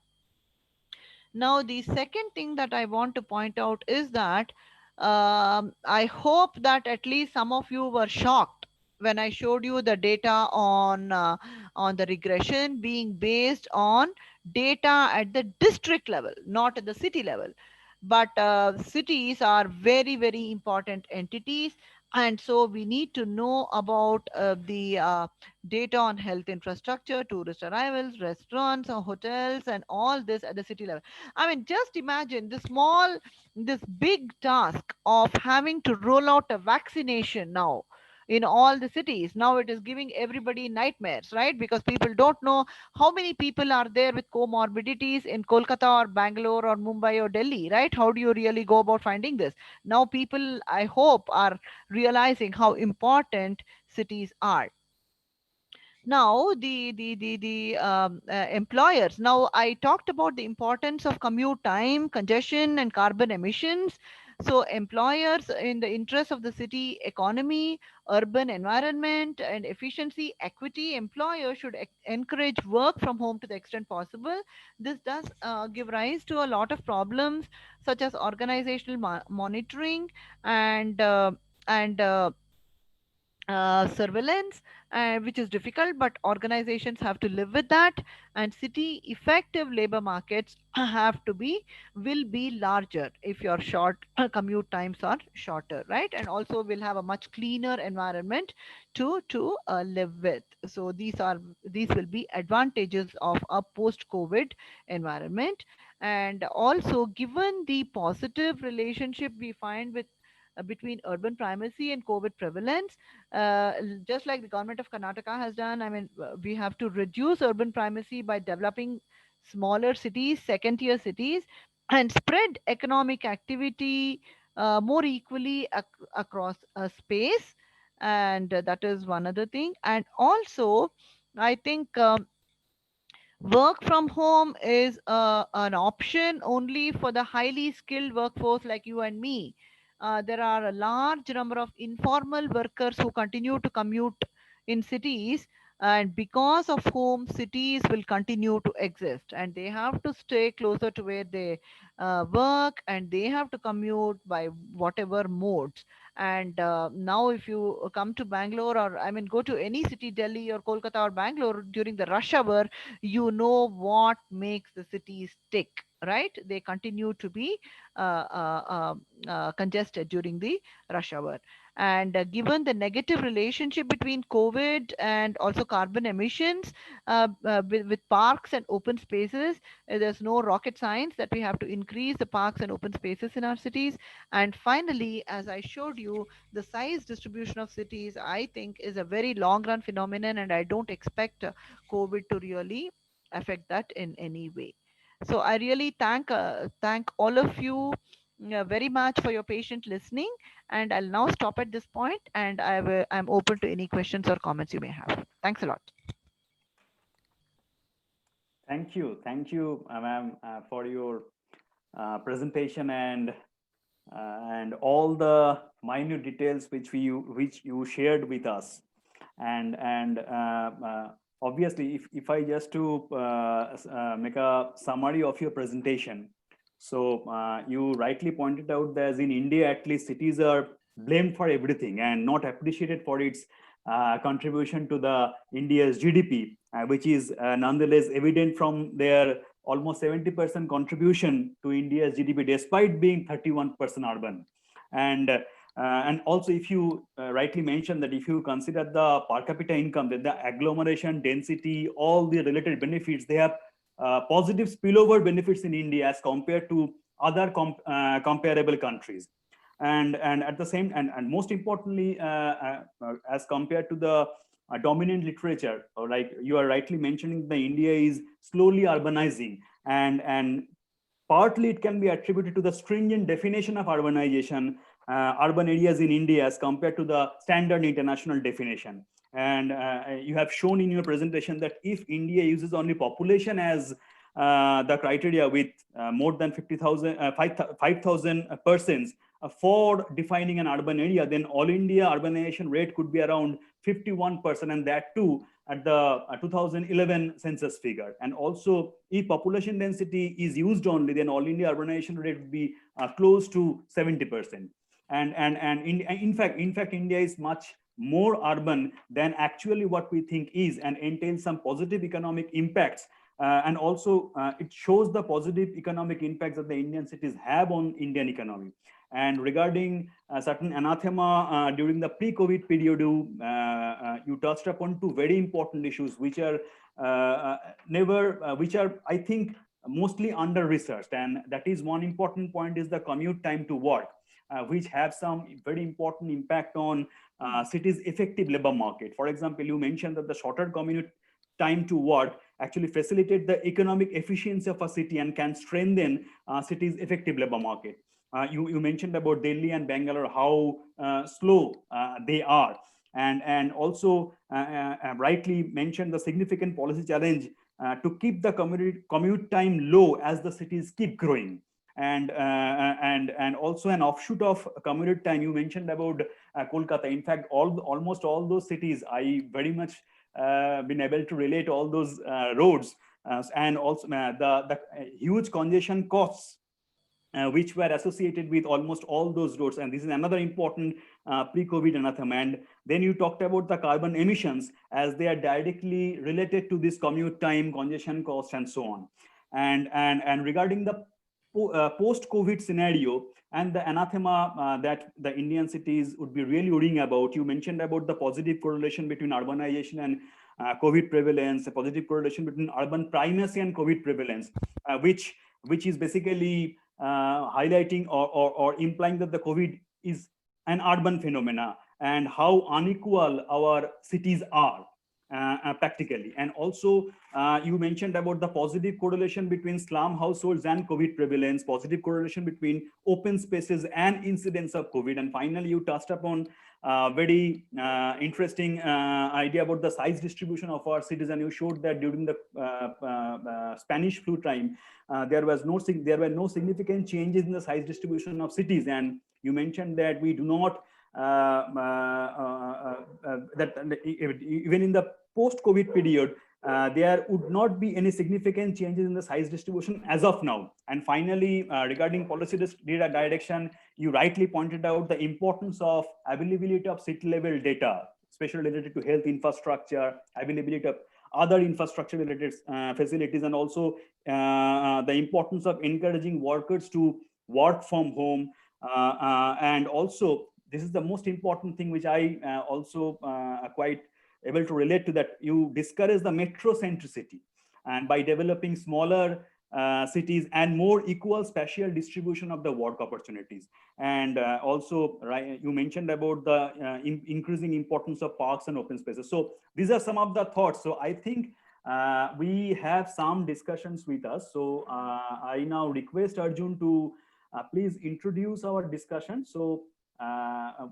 [SPEAKER 2] Now, the second thing that I want to point out is that I hope that at least some of you were shocked when I showed you the data on the regression being based on data at the district level, not at the city level. But cities are very, very important entities, and so we need to know about the data on health infrastructure, tourist arrivals, restaurants, hotels, and all this at the city level. I mean, just imagine this big task of having to roll out a vaccination now in all the cities. Now it is giving everybody nightmares, right? Because people don't know how many people are there with comorbidities in Kolkata or Bangalore or Mumbai or Delhi, right? How do you really go about finding this? Now people, I hope, are realizing how important cities are. Now the employers, now I talked about the importance of commute time, congestion, and carbon emissions. So employers, in the interest of the city economy, urban environment, and efficiency, equity, employers should encourage work from home to the extent possible. This does give rise to a lot of problems such as organizational monitoring and and uh, surveillance, which is difficult, but organizations have to live with that. And city effective labor markets have to be, will be larger if your short commute times are shorter, right? And also will have a much cleaner environment to live with. So these will be advantages of a post COVID environment. And also, given the positive relationship we find with between urban primacy and COVID prevalence, just like the government of Karnataka has done. I mean, we have to reduce urban primacy by developing smaller cities, second tier cities, and spread economic activity more equally across a space. And that is one other thing. And also, I think work from home is an option only for the highly skilled workforce like you and me. There are a large number of informal workers who continue to commute in cities, and because of whom cities will continue to exist, and they have to stay closer to where they work, and they have to commute by whatever modes. And now, if you come to Bangalore, or I mean, go to any city, Delhi or Kolkata or Bangalore during the rush hour, you know what makes the cities tick, right? They continue to be congested during the rush hour. And given the negative relationship between COVID and also carbon emissions with parks and open spaces, there's no rocket science that we have to increase the parks and open spaces in our cities. And finally, as I showed you, the size distribution of cities, I think, is a very long run phenomenon, and I don't expect COVID to really affect that in any way. So I really thank all of you very much for your patient listening, and I'll now stop at this point, and I'm open to any questions or comments you may have. Thanks a lot.
[SPEAKER 1] Thank you, ma'am, for your presentation and all the minute details which you shared with us. And obviously, if I just to make a summary of your presentation, So you rightly pointed out that as in India, at least cities are blamed for everything and not appreciated for its contribution to the India's GDP, which is nonetheless evident from their almost 70% contribution to India's GDP, despite being 31% urban. And also, if you rightly mentioned that if you consider the per capita income, that the agglomeration density, all the related benefits, they have positive spillover benefits in India as compared to other comparable countries. And at the same and most importantly, as compared to the dominant literature, or like you are rightly mentioning, the India is slowly urbanizing, and partly it can be attributed to the stringent definition of urbanization, urban areas in India as compared to the standard international definition. And you have shown in your presentation that if India uses only population as the criteria with more than 5,000 persons for defining an urban area, then all India urbanization rate could be around 51%, and that too at the 2011 census figure. And also, if population density is used only, then all India urbanization rate would be close to 70%. And in fact, India is much more urban than actually what we think is, and entails some positive economic impacts. And also, it shows the positive economic impacts that the Indian cities have on Indian economy. And regarding certain anathema during the pre-COVID period, you touched upon two very important issues, which are which are, I think, mostly under-researched. And that is, one important point is the commute time to work, which have some very important impact on cities' effective labor market. For example, you mentioned that the shorter commute time to work actually facilitate the economic efficiency of a city and can strengthen cities' effective labor market. You mentioned about Delhi and Bangalore, how slow they are. And also rightly mentioned the significant policy challenge to keep the commute time low as the cities keep growing. And also an offshoot of commute time, you mentioned about Kolkata. In fact, almost all those cities, I very much been able to relate all those roads, and also the huge congestion costs which were associated with almost all those roads. And this is another important pre-COVID anathema. And then you talked about the carbon emissions, as they are directly related to this commute time, congestion cost, and so on. And regarding the post-COVID scenario and the anathema that the Indian cities would be really worrying about, you mentioned about the positive correlation between urbanization and COVID prevalence, a positive correlation between urban primacy and COVID prevalence, which is basically highlighting or implying that the COVID is an urban phenomena, and how unequal our cities are practically. And also, you mentioned about the positive correlation between slum households and COVID prevalence, positive correlation between open spaces and incidence of COVID. And finally, you touched upon very interesting idea about the size distribution of our cities, and you showed that during the Spanish flu time, there were no significant changes in the size distribution of cities. And you mentioned that we do not that even in the post-COVID period, there would not be any significant changes in the size distribution as of now. And finally, regarding policy data direction, you rightly pointed out the importance of availability of city level data, especially related to health infrastructure, availability of other infrastructure related facilities, and also the importance of encouraging workers to work from home. And also, this is the most important thing, which I also quite able to relate to, that you discourage the metrocentricity, and by developing smaller cities and more equal spatial distribution of the work opportunities. And also, right, you mentioned about the increasing importance of parks and open spaces. So these are some of the thoughts. So I think we have some discussions with us. So I now request Arjun to please introduce our discussion. So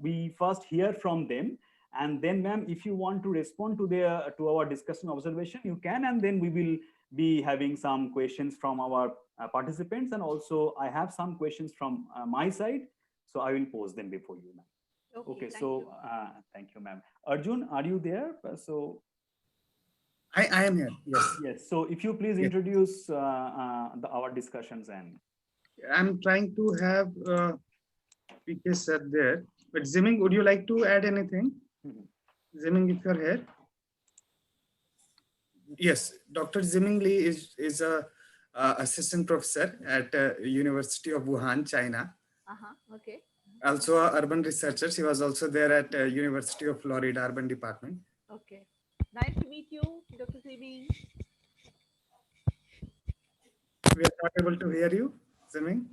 [SPEAKER 1] we first hear from them, and then, ma'am, if you want to respond to our discussion observation, you can, and then we will be having some questions from our participants. And also, I have some questions from my side, so I will pose them before you, ma'am. Okay, so thank you, ma'am. Arjun, are you there? So
[SPEAKER 3] I am here. Yes.
[SPEAKER 1] Yes. So if you please introduce our discussions and.
[SPEAKER 3] I'm trying to have PK sir there. But Ziming, would you like to add anything?
[SPEAKER 1] Mhm.
[SPEAKER 3] Ziming, if you're here. Yes, Dr. Ziming Li is a assistant professor at University of Wuhan, China.
[SPEAKER 2] Okay.
[SPEAKER 3] Also a urban researcher. She was also there at University of Florida Urban Department.
[SPEAKER 2] Okay. Nice to meet you, Dr. Sebi.
[SPEAKER 3] We are not able to hear you, Ziming.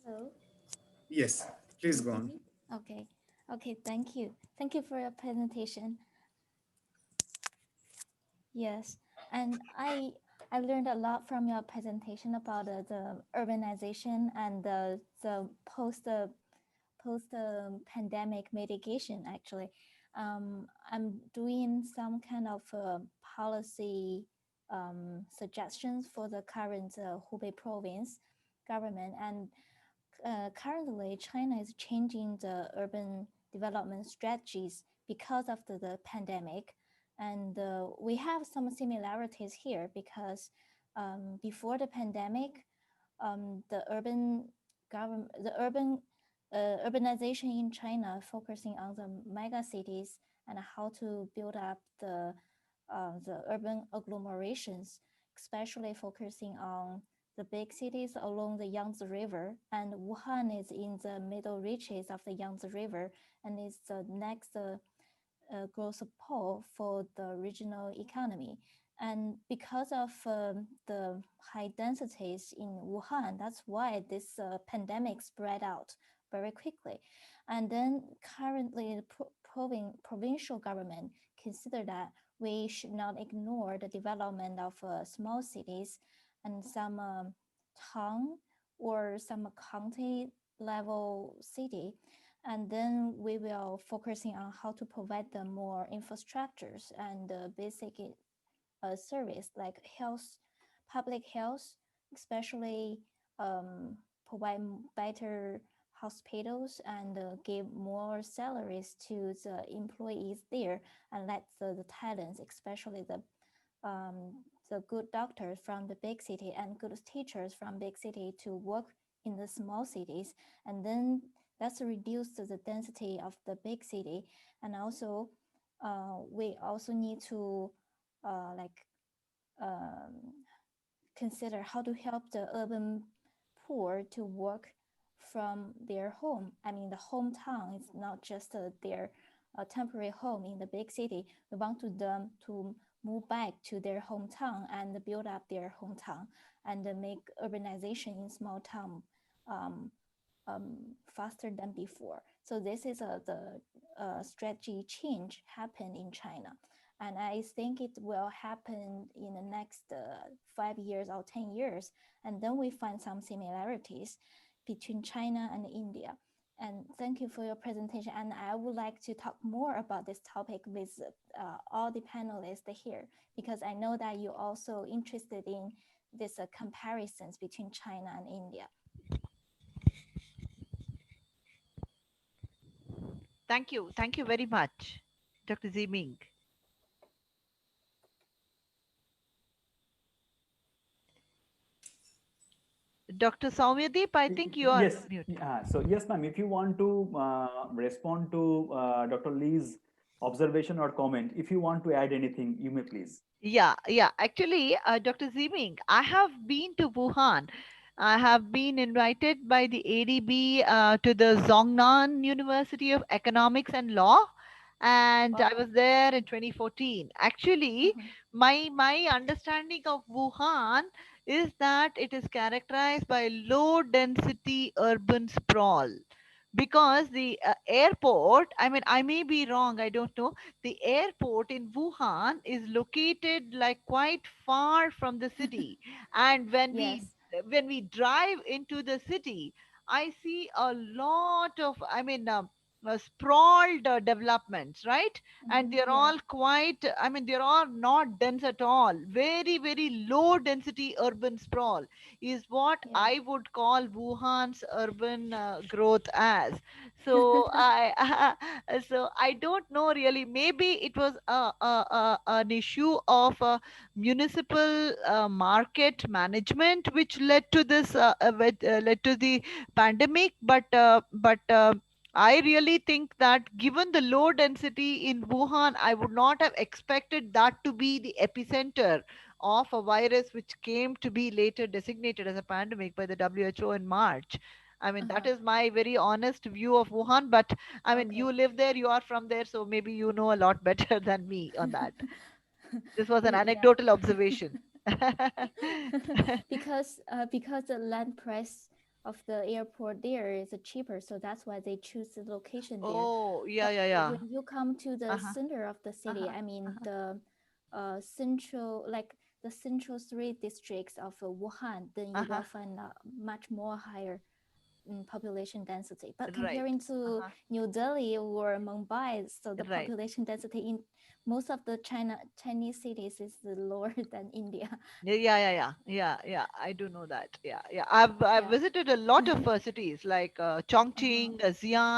[SPEAKER 4] Hello,
[SPEAKER 3] Yes,
[SPEAKER 4] can
[SPEAKER 3] please
[SPEAKER 4] you
[SPEAKER 3] go
[SPEAKER 4] hear
[SPEAKER 3] on.
[SPEAKER 4] me? Okay. Okay, thank you. Thank you for your presentation. Yes, and I learned a lot from your presentation about the urbanization and the post pandemic mitigation. Actually, I'm doing some kind of policy suggestions for the current Hubei province government, and currently China is changing the urban development strategies because of the pandemic, and we have some similarities here because before the pandemic, the urbanization in China focusing on the mega cities and how to build up the urban agglomerations, especially focusing on the big cities along the Yangtze River, and Wuhan is in the middle reaches of the Yangtze River and is the next growth pole for the regional economy. And because of the high densities in Wuhan, that's why this pandemic spread out very quickly. And then currently, the provincial government consider that we should not ignore the development of small cities and some town or some county level city, and then we will focusing on how to provide them more infrastructures and basic service like health, public health, especially provide better hospitals and give more salaries to the employees there, and let the talents, especially the good doctors from the big city and good teachers from big city to work in the small cities, and then that's reduce the density of the big city. And also we also need to like um, consider how to help the urban poor to work from their home. I mean, the hometown is not just their temporary home in the big city. We want to them to move back to their hometown and build up their hometown and make urbanization in small town um, faster than before. So this is the strategy change happened in China. And I think it will happen in the next 5 years or 10 years. And then we find some similarities between China and India. And thank you for your presentation. And I would like to talk more about this topic with all the panelists here, because I know that you're also interested in these comparisons between China and India.
[SPEAKER 2] Thank you. Thank you very much, Dr. Ziming. Dr. Soumyadeep, I think you are
[SPEAKER 1] Yes.
[SPEAKER 2] mute.
[SPEAKER 1] So yes, ma'am. If you want to respond to Dr. Lee's observation or comment, if you want to add anything, you may please.
[SPEAKER 2] Yeah, yeah. Actually, Dr. Ziming, I have been to Wuhan. I have been invited by the ADB to the Zhongnan University of Economics and Law, and I
[SPEAKER 4] Wow.
[SPEAKER 2] was there in 2014. Actually,
[SPEAKER 4] Mhm.
[SPEAKER 2] my understanding of Wuhan is that it is characterized by low density urban sprawl, because the airport, I mean, I may be wrong, I don't know, the airport in Wuhan is located like quite far from the city, and
[SPEAKER 4] Yes.
[SPEAKER 2] when we drive into the city, I see a lot of, I mean, sprawled developments, right? And they're
[SPEAKER 4] Yeah.
[SPEAKER 2] all quite, I mean, they're all not dense at all. Very, very low density urban sprawl is what
[SPEAKER 4] Yeah.
[SPEAKER 2] I would call Wuhan's urban growth as. So I, so I don't know really. Maybe it was an issue of municipal market management which led to this, led to the pandemic. But I really think that given the low density in Wuhan, I would not have expected that to be the epicenter of a virus which came to be later designated as a pandemic by the WHO in March. I mean, that
[SPEAKER 4] Uh-huh.
[SPEAKER 2] is my very honest view of Wuhan. But I mean, you
[SPEAKER 4] Okay.
[SPEAKER 2] live there, you are from there, so maybe you know a lot better than me on that. This was an
[SPEAKER 4] Yeah.
[SPEAKER 2] anecdotal observation.
[SPEAKER 4] Because the land price of the airport there is cheaper, so that's why they choose the location there.
[SPEAKER 2] Oh, yeah,
[SPEAKER 4] But
[SPEAKER 2] yeah, yeah.
[SPEAKER 4] when you come to the
[SPEAKER 2] Uh-huh,
[SPEAKER 4] center of the city,
[SPEAKER 2] uh-huh,
[SPEAKER 4] I mean
[SPEAKER 2] uh-huh.
[SPEAKER 4] the central, like the central three districts of Wuhan, then you
[SPEAKER 2] Uh-huh.
[SPEAKER 4] will find much more higher population density. But
[SPEAKER 2] Right.
[SPEAKER 4] comparing to
[SPEAKER 2] Uh-huh.
[SPEAKER 4] New Delhi or Mumbai, so the
[SPEAKER 2] Right.
[SPEAKER 4] population density in most of the Chinese cities is lower than India.
[SPEAKER 2] Yeah, yeah, yeah, yeah, yeah, yeah. I do know that. Yeah, yeah. I've
[SPEAKER 4] Yeah.
[SPEAKER 2] visited a lot of cities like
[SPEAKER 4] Uh-huh.
[SPEAKER 2] Chongqing,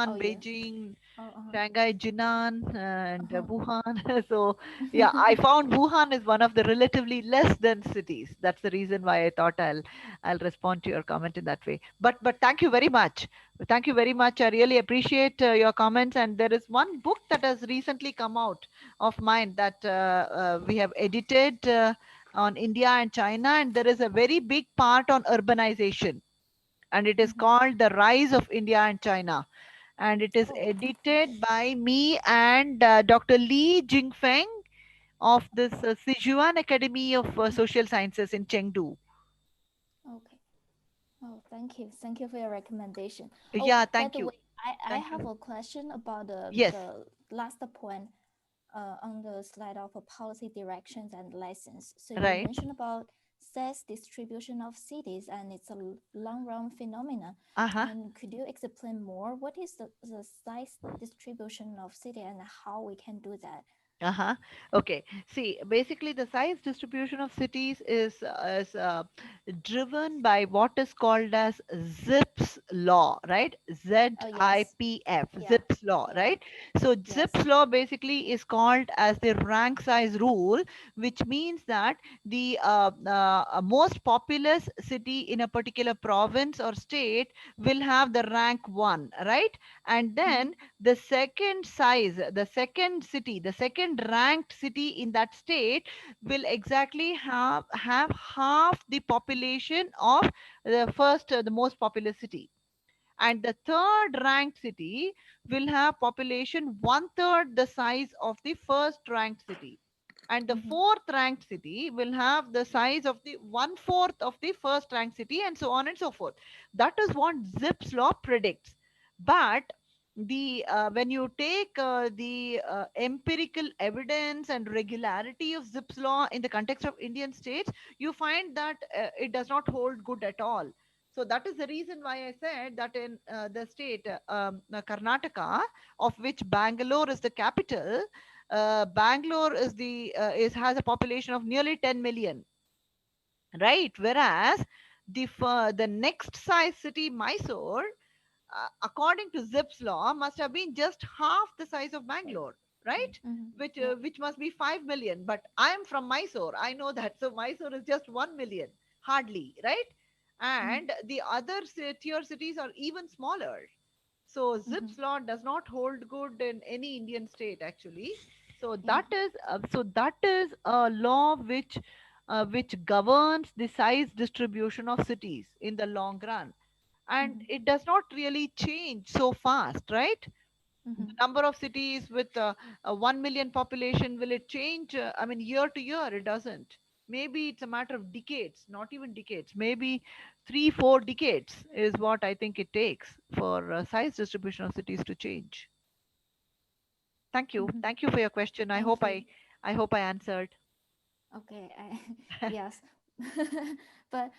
[SPEAKER 4] Oh
[SPEAKER 2] Xi'an,
[SPEAKER 4] yeah.
[SPEAKER 2] Beijing,
[SPEAKER 4] Oh, uh-huh.
[SPEAKER 2] Shanghai, Jinan, and
[SPEAKER 4] Uh-huh.
[SPEAKER 2] Wuhan. So, yeah, I found Wuhan is one of the relatively less dense cities. That's the reason why I thought I'll respond to your comment in that way. But thank you very much. Thank you very much. I really appreciate your comments. And there is one book that has recently come out of mine that we have edited on India and China, and there is a very big part on urbanization, and it is
[SPEAKER 4] Mhm.
[SPEAKER 2] called The Rise of India and China, and it is
[SPEAKER 4] Oh,
[SPEAKER 2] edited
[SPEAKER 4] okay.
[SPEAKER 2] by me and Dr. Li Jingfeng of this Sichuan Academy of Social Sciences in Chengdu.
[SPEAKER 4] Okay. Oh, thank you. Thank you for your recommendation. Oh,
[SPEAKER 2] Yeah,
[SPEAKER 4] by
[SPEAKER 2] thank
[SPEAKER 4] the
[SPEAKER 2] you.
[SPEAKER 4] way, I
[SPEAKER 2] Thank
[SPEAKER 4] have
[SPEAKER 2] you.
[SPEAKER 4] a question about
[SPEAKER 2] Yes,
[SPEAKER 4] the last point on the slide of policy directions and license. So you
[SPEAKER 2] right.
[SPEAKER 4] mentioned about size distribution of cities, and it's a long run phenomena.
[SPEAKER 2] Uh-huh.
[SPEAKER 4] And could you explain more? What is the size distribution of city and how we can do that?
[SPEAKER 2] Uh-huh. Okay. See, basically, the size distribution of cities is driven by what is called as Zipf's law, right?
[SPEAKER 4] Oh, yes.
[SPEAKER 2] ZIPF,
[SPEAKER 4] Yeah.
[SPEAKER 2] Zipf's law,
[SPEAKER 4] Yeah.
[SPEAKER 2] right? So
[SPEAKER 4] Yes.
[SPEAKER 2] Zipf's law basically is called as the rank size rule, which means that the most populous city in a particular province or state will have the rank one, right? And
[SPEAKER 4] Mhm.
[SPEAKER 2] then the second size, the second city, the second ranked city in that state will exactly have half the population of the first, the most populous city. And the third ranked city will have population one third the size of the first ranked city. And the
[SPEAKER 4] Mhm.
[SPEAKER 2] fourth ranked city will have the size of the one fourth of the first ranked city, and so on and so forth. That is what Zipf's law predicts. But the when you take the empirical evidence and regularity of Zipf's law in the context of Indian states, you find that it does not hold good at all. So that is the reason why I said that in the state Karnataka, of which Bangalore is the capital, Bangalore is the is has a population of nearly 10 million, right? Whereas the next size city, Mysore, according to Zipf's law, must have been just half the size of Bangalore, right?
[SPEAKER 4] Mhm. Yeah.
[SPEAKER 2] Which must be 5 million. But I am from Mysore. I know that. So Mysore is just 1 million, hardly, right?
[SPEAKER 4] Mhm.
[SPEAKER 2] And the other tier cities are even smaller. So
[SPEAKER 4] Mhm.
[SPEAKER 2] Zipf's law does not hold good in any Indian state actually. So
[SPEAKER 4] Yeah.
[SPEAKER 2] that is a law which governs the size distribution of cities in the long run, and
[SPEAKER 4] Mhm.
[SPEAKER 2] it does not really change so fast, right? The
[SPEAKER 4] Mhm.
[SPEAKER 2] number of cities with a 1 million population, will it change? I mean, year to year, it doesn't. Maybe it's a matter of decades, not even decades, maybe 3 4 decades is what I think it takes for size distribution of cities to change. Thank you.
[SPEAKER 4] Mhm.
[SPEAKER 2] Thank you for your question. I
[SPEAKER 4] Thank
[SPEAKER 2] hope
[SPEAKER 4] you.
[SPEAKER 2] I hope I answered.
[SPEAKER 4] Okay. Yes. But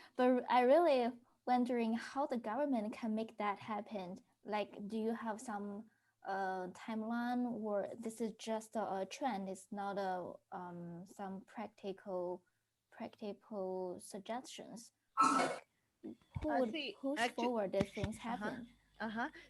[SPEAKER 4] I really wondering how the government can make that happen. Like, do you have some timeline, or this is just a trend? It's not a some practical suggestions. Like who would
[SPEAKER 2] See,
[SPEAKER 4] push forward if things happen?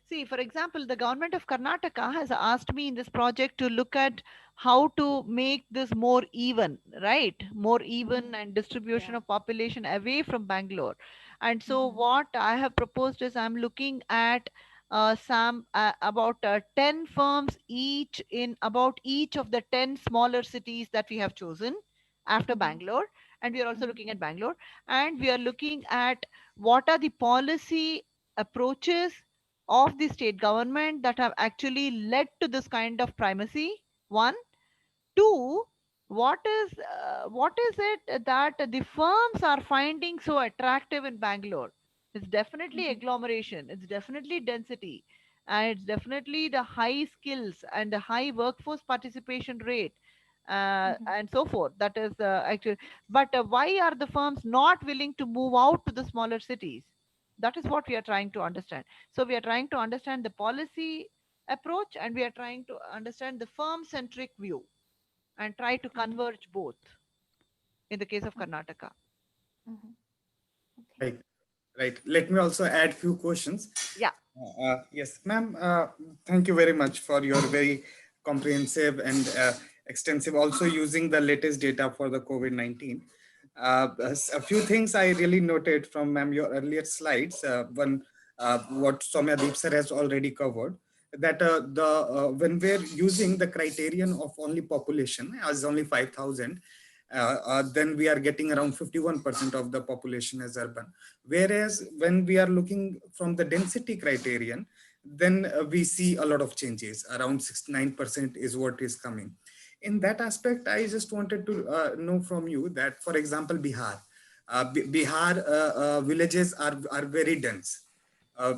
[SPEAKER 2] See, for example, the government of Karnataka has asked me in this project to look at how to make this more even, right? More even and distribution
[SPEAKER 4] Yeah.
[SPEAKER 2] of population away from Bangalore. And so,
[SPEAKER 4] Mhm.
[SPEAKER 2] what I have proposed is I'm looking at some about 10 firms each in about each of the 10 smaller cities that we have chosen after
[SPEAKER 4] Mhm.
[SPEAKER 2] Bangalore. And we are also
[SPEAKER 4] Mhm.
[SPEAKER 2] looking at Bangalore. And we are looking at what are the policy approaches of the state government that have actually led to this kind of primacy. One. Two, what is it that the firms are finding so attractive in Bangalore? It's definitely
[SPEAKER 4] Mhm.
[SPEAKER 2] agglomeration, it's definitely density, and it's definitely the high skills and the high workforce participation rate,
[SPEAKER 4] Mhm.
[SPEAKER 2] and so forth. That is actually, but why are the firms not willing to move out to the smaller cities? That is what we are trying to understand. So we are trying to understand the policy approach, and we are trying to understand the firm centric view and try to
[SPEAKER 4] Mhm.
[SPEAKER 2] converge both in the case of
[SPEAKER 4] Mhm.
[SPEAKER 2] Karnataka.
[SPEAKER 4] Mhm. Okay.
[SPEAKER 3] Right, right. Let me also add few questions.
[SPEAKER 2] Yeah.
[SPEAKER 3] Yes, ma'am. Thank you very much for your very comprehensive and extensive, also using the latest data for the COVID-19. A few things I really noted from ma'am your earlier slides. One, what Soumya Deep sir has already covered, that when we're using the criterion of only population as only 5,000, then we are getting around 51% of the population as urban. Whereas when we are looking from the density criterion, then we see a lot of changes. Around 69% is what is coming. In that aspect, I just wanted to know from you that, for example, Bihar. Bihar villages are very dense. Uh,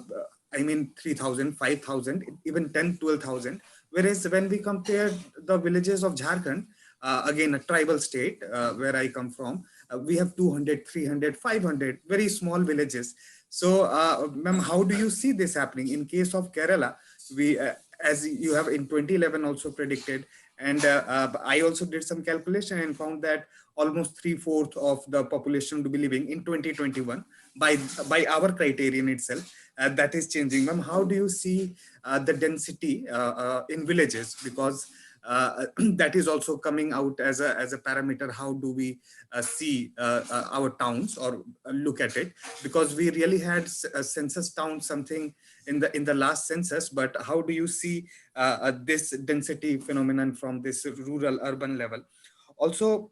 [SPEAKER 3] I mean, 3,000, 5,000, even 10, 12,000. Whereas when we compare the villages of Jharkhand, again, a tribal state where I come from, we have 200, 300, 500 very small villages. So, ma'am, how do you see this happening? In case of Kerala, we, as you have in 2011 also predicted, and I also did some calculation and found that almost 3/4 of the population to be living in 2021 by our criterion itself. That is changing. Ma'am, how do you see the density in villages? Because that is also coming out as a parameter. How do we see our towns or look at it? Because we really had a census town something in the last census, but how do you see this density phenomenon from this rural urban level? Also,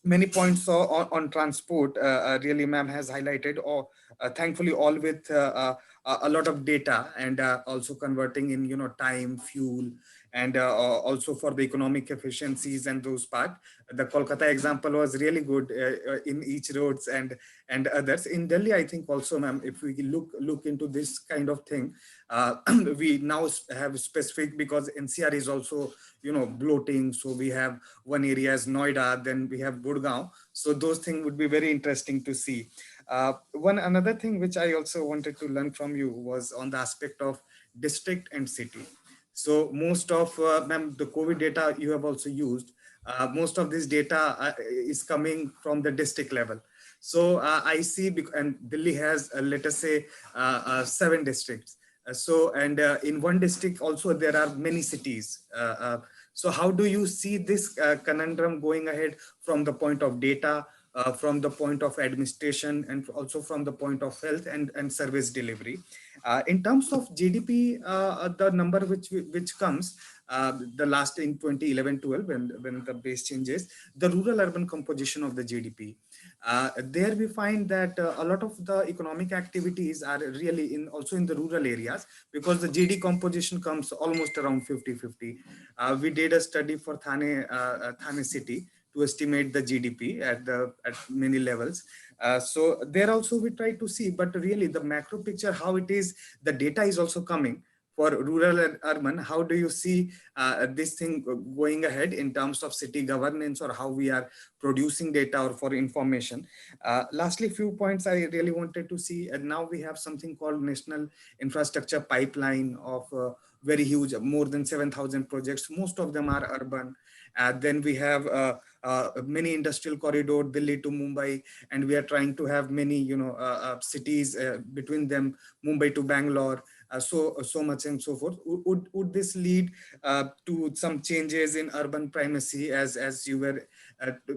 [SPEAKER 3] many points on transport really ma'am has highlighted, or thankfully all with a lot of data, and also converting in time, fuel, and also for the economic efficiencies and those part. The Kolkata example was really good in each roads and others. In Delhi, I think also, ma'am, if we look into this kind of thing, we now have specific, because NCR is also bloating. So we have one area as Noida, then we have Gurgaon. So those things would be very interesting to see. One another thing which I also wanted to learn from you was on the aspect of district and city. So most of ma'am, the COVID data you have also used, most of this data is coming from the district level. So I see, and Delhi has, let us say, 7 districts. So, and in one district also there are many cities. So how do you see this conundrum going ahead from the point of data, from the point of administration, and also from the point of health and service delivery? In terms of GDP, the number which comes the last in 2011-12, when the base changes, the rural urban composition of the GDP. There we find that a lot of the economic activities are really in also in the rural areas, because the GD composition comes almost around 50-50. We did a study for Thane city to estimate the GDP at many levels. So there also we try to see, but really the macro picture, how it is, the data is also coming for rural and urban. How do you see this thing going ahead in terms of city governance, or how we are producing data or for information? Lastly, few points I really wanted to see, and now we have something called National Infrastructure Pipeline of very huge, more than 7,000 projects. Most of them are urban. Then we have many industrial corridor, Delhi to Mumbai, and we are trying to have many, cities between them, Mumbai to Bangalore, so much and so forth. Would this lead to some changes in urban primacy, as you were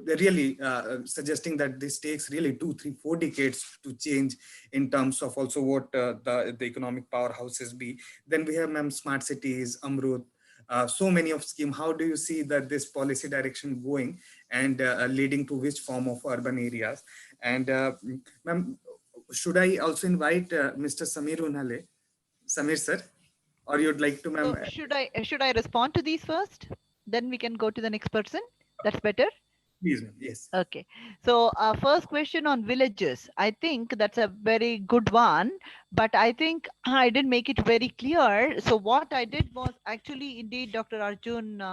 [SPEAKER 3] really suggesting that this takes really 2, 3, 4 decades to change in terms of also what the economic powerhouses be? Then we have, ma'am, smart cities, Amrut, so many of scheme. How do you see that this policy direction going, and leading to which form of urban areas? And ma'am, should I also invite Mr. Samir Unhale, Samir sir, or you'd like to, ma'am?
[SPEAKER 2] So should I respond to these first? Then we can go to the next person. That's better.
[SPEAKER 3] Please, ma'am. Yes.
[SPEAKER 2] Okay. So first question on villages. I think that's a very good one, but I think I didn't make it very clear. So what I did was actually indeed, Dr. Arjun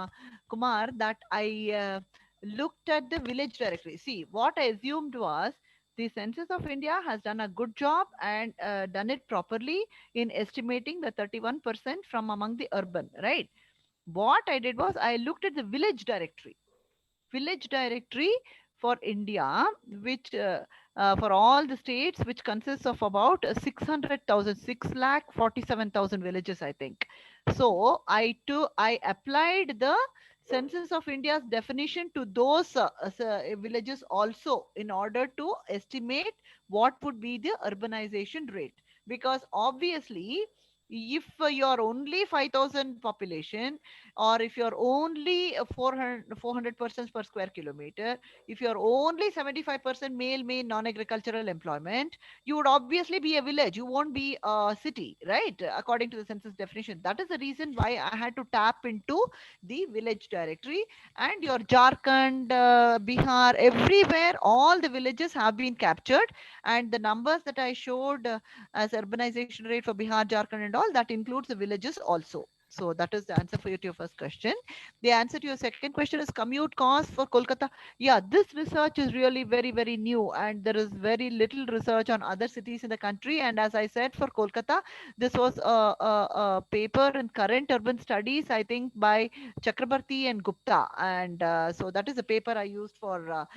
[SPEAKER 2] Kumar, that I looked at the village directory. See, what I assumed was the Census of India has done a good job and done it properly in estimating the 31% from among the urban, right? What I did was I looked at the village directory for India, which for all the states, which consists of about 600,000, 6,47,000 villages, I think. So I applied the Census of India's definition to those villages also in order to estimate what would be the urbanization rate. Because obviously, if you're only 5,000 population, or if you're only 400 persons per square kilometer, if you're only 75% male non-agricultural employment, you would obviously be a village. You won't be a city, right? According to the census definition. That is the reason why I had to tap into the village directory. And your Jharkhand, Bihar, everywhere, all the villages have been captured. And the numbers that I showed as urbanization rate for Bihar, Jharkhand and all, that includes the villages also. So that is the answer for your first question. The answer to your second question is commute cost for Kolkata. Yeah, this research is really very, very new, and there is very little research on other cities in the country. And as I said, for Kolkata, this was a paper in Current Urban Studies, I think, by Chakrabarti and Gupta. And so that is a paper I used for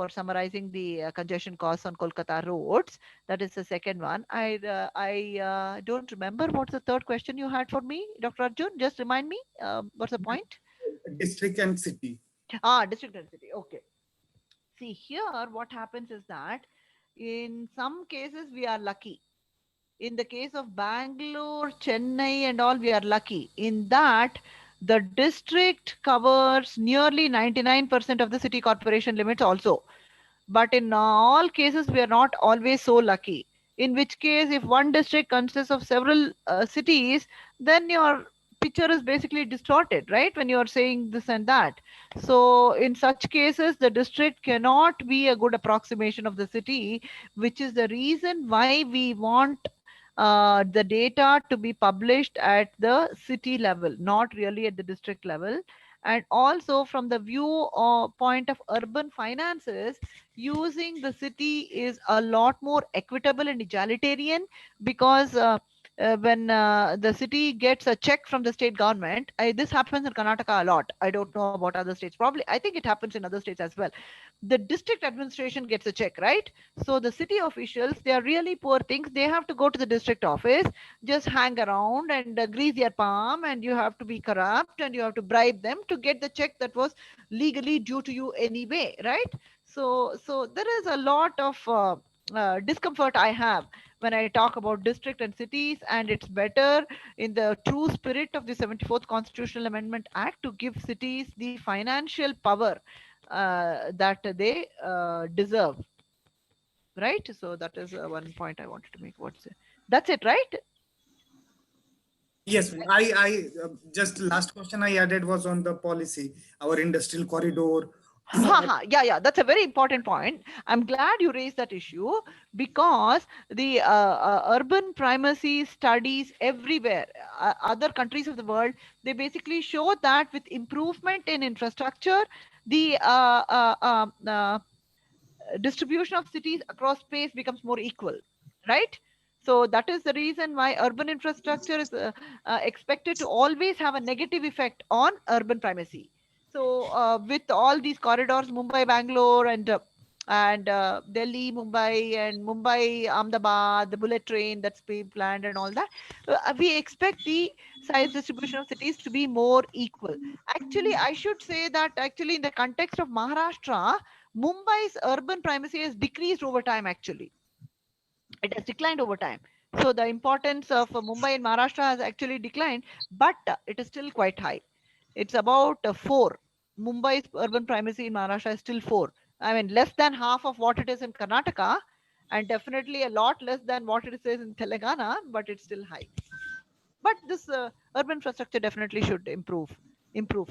[SPEAKER 2] summarizing the congestion costs on Kolkata roads. That is the second one. I don't remember what's the third question you had for me, Dr. Arjun. Just remind me. What's the point?
[SPEAKER 3] District and city.
[SPEAKER 2] District and city. Okay. See, here what happens is that in some cases we are lucky. In the case of Bangalore, Chennai and all, we are lucky. In that, the district covers nearly 99% of the city corporation limits also. But in all cases, we are not always so lucky. In which case, if one district consists of several cities, then your picture is basically distorted, right? When you're saying this and that. So in such cases, the district cannot be a good approximation of the city, which is the reason why we want the data to be published at the city level, not really at the district level. And also from the view or point of urban finances, using the city is a lot more equitable and egalitarian, because when the city gets a check from the state government, this happens in Karnataka a lot. I don't know about other states. Probably, I think it happens in other states as well. The district administration gets a check, right? So the city officials, they are really poor things. They have to go to the district office, just hang around and grease their palm, and you have to be corrupt and you have to bribe them to get the check that was legally due to you anyway, right? So there is a lot of discomfort I have when I talk about district and cities, and it's better in the true spirit of the 74th Constitutional Amendment Act to give cities the financial power that they deserve, right? So that is one point I wanted to make. That's it, right?
[SPEAKER 3] Yes, I just last question I added was on the policy, our industrial corridor.
[SPEAKER 2] Yeah, that's a very important point. I'm glad you raised that issue, because the urban primacy studies everywhere, other countries of the world, they basically show that with improvement in infrastructure, the distribution of cities across space becomes more equal, right? So that is the reason why urban infrastructure is expected to always have a negative effect on urban primacy. So with all these corridors, Mumbai, Bangalore, and Delhi, Mumbai, and Mumbai, Ahmedabad, the bullet train that's being planned, and all that, we expect the size distribution of cities to be more equal. Actually, I should say that actually in the context of Maharashtra, Mumbai's urban primacy has decreased over time. Actually, it has declined over time. So the importance of Mumbai and Maharashtra has actually declined, but it is still quite high. It's about 4. Mumbai's urban primacy in Maharashtra is still 4. I mean, less than half of what it is in Karnataka, and definitely a lot less than what it is in Telangana, but it's still high. But this urban infrastructure definitely should improve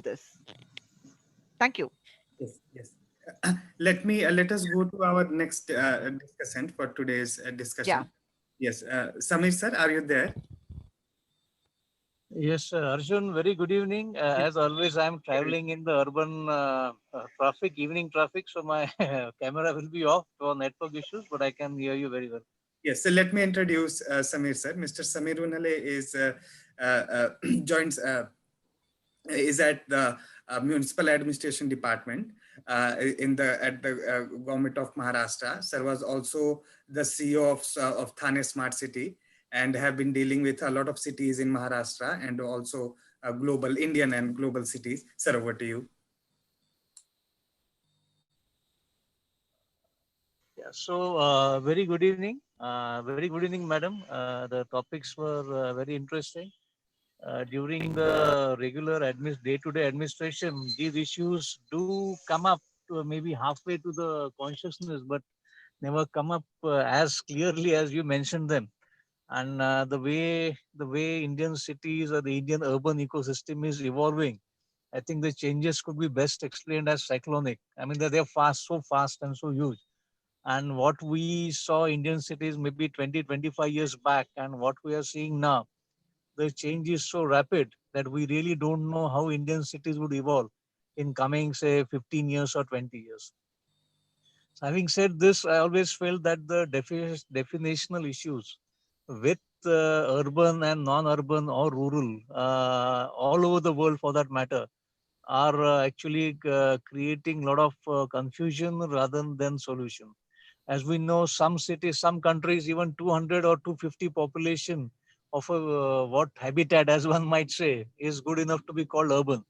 [SPEAKER 2] this. Thank you.
[SPEAKER 3] Yes, yes. Let us go to our next discussant for today's
[SPEAKER 2] Yeah.
[SPEAKER 3] discussion. Yes, Samir sir, are you there?
[SPEAKER 5] Yes, Arjun, very good evening. As always, I'm traveling in the urban traffic, evening traffic, so my camera will be off for network issues, but I can hear you very well.
[SPEAKER 3] Yes, so let me introduce Samir sir. Mr. Samir Unale joins is at the municipal administration department in the at the government of Maharashtra. Sir was also the CEO of Thane Smart City and have been dealing with a lot of cities in Maharashtra and also global Indian and global cities. Sir, over to you.
[SPEAKER 5] Yeah, so very good evening. Very good evening, madam. The topics were very interesting. During the regular day-to-day administration, these issues do come up maybe halfway to the consciousness, but never come up as clearly as you mentioned them. And the way Indian cities or the Indian urban ecosystem is evolving, I think the changes could be best explained as cyclonic. I mean, they're fast, so fast and so huge. And what we saw Indian cities maybe 20, 25 years back, and what we are seeing now, the change is so rapid that we really don't know how Indian cities would evolve in coming, say, 15 years or 20 years. So having said this, I always felt that the definitional issues with urban and non-urban or rural, all over the world for that matter, are actually creating a lot of confusion rather than solution. As we know, some cities, some countries, even 200 or 250 population of a what habitat, as one might say, is good enough to be called urban.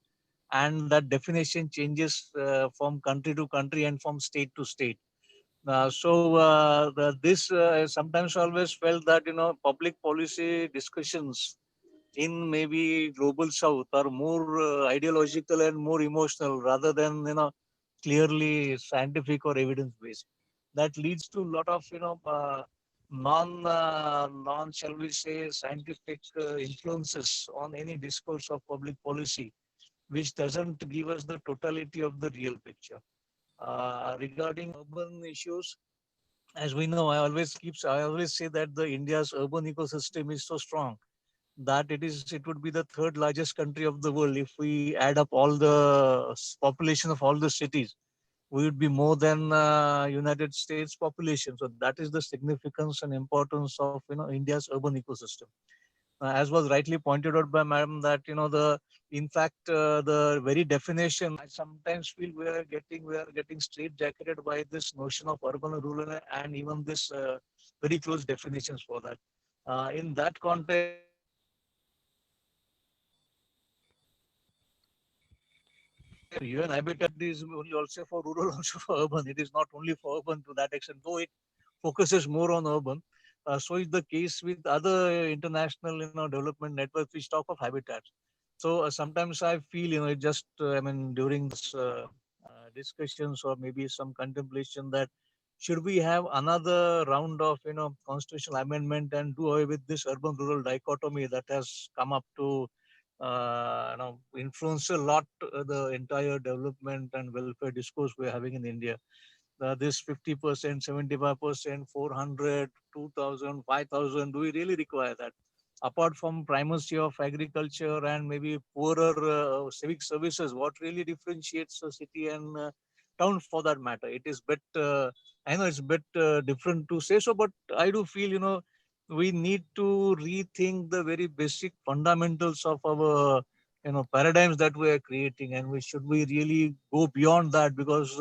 [SPEAKER 5] And that definition changes from country to country and from state to state. This sometimes always felt that public policy discussions in maybe global south are more ideological and more emotional rather than clearly scientific or evidence based. That leads to a lot of non shall we say scientific influences on any discourse of public policy, which doesn't give us the totality of the real picture. Regarding urban issues, as we know, I always say that the India's urban ecosystem is so strong that it would be the third largest country of the world if we add up all the population of all the cities. We would be more than United States population. So that is the significance and importance of India's urban ecosystem. As was rightly pointed out by Madam, that the very definition, I sometimes feel we are getting straight jacketed by this notion of urban and rural, and even this very close definitions for that. In that context, UN Habitat is only also for rural, also for urban. It is not only for urban to that extent, though it focuses more on urban. So is the case with other international, development networks which talk of habitats. So sometimes I feel, it just, during this discussions or maybe some contemplation that should we have another round of, constitutional amendment and do away with this urban-rural dichotomy that has come up to influence a lot the entire development and welfare discourse we're having in India. This 50%, 75%, 400, 2000, 5000, do we really require that? Apart from primacy of agriculture and maybe poorer civic services, what really differentiates a city and town for that matter? It is bit, I know it's bit different to say so, but I do feel, we need to rethink the very basic fundamentals of our paradigms that we are creating, and we really go beyond that, because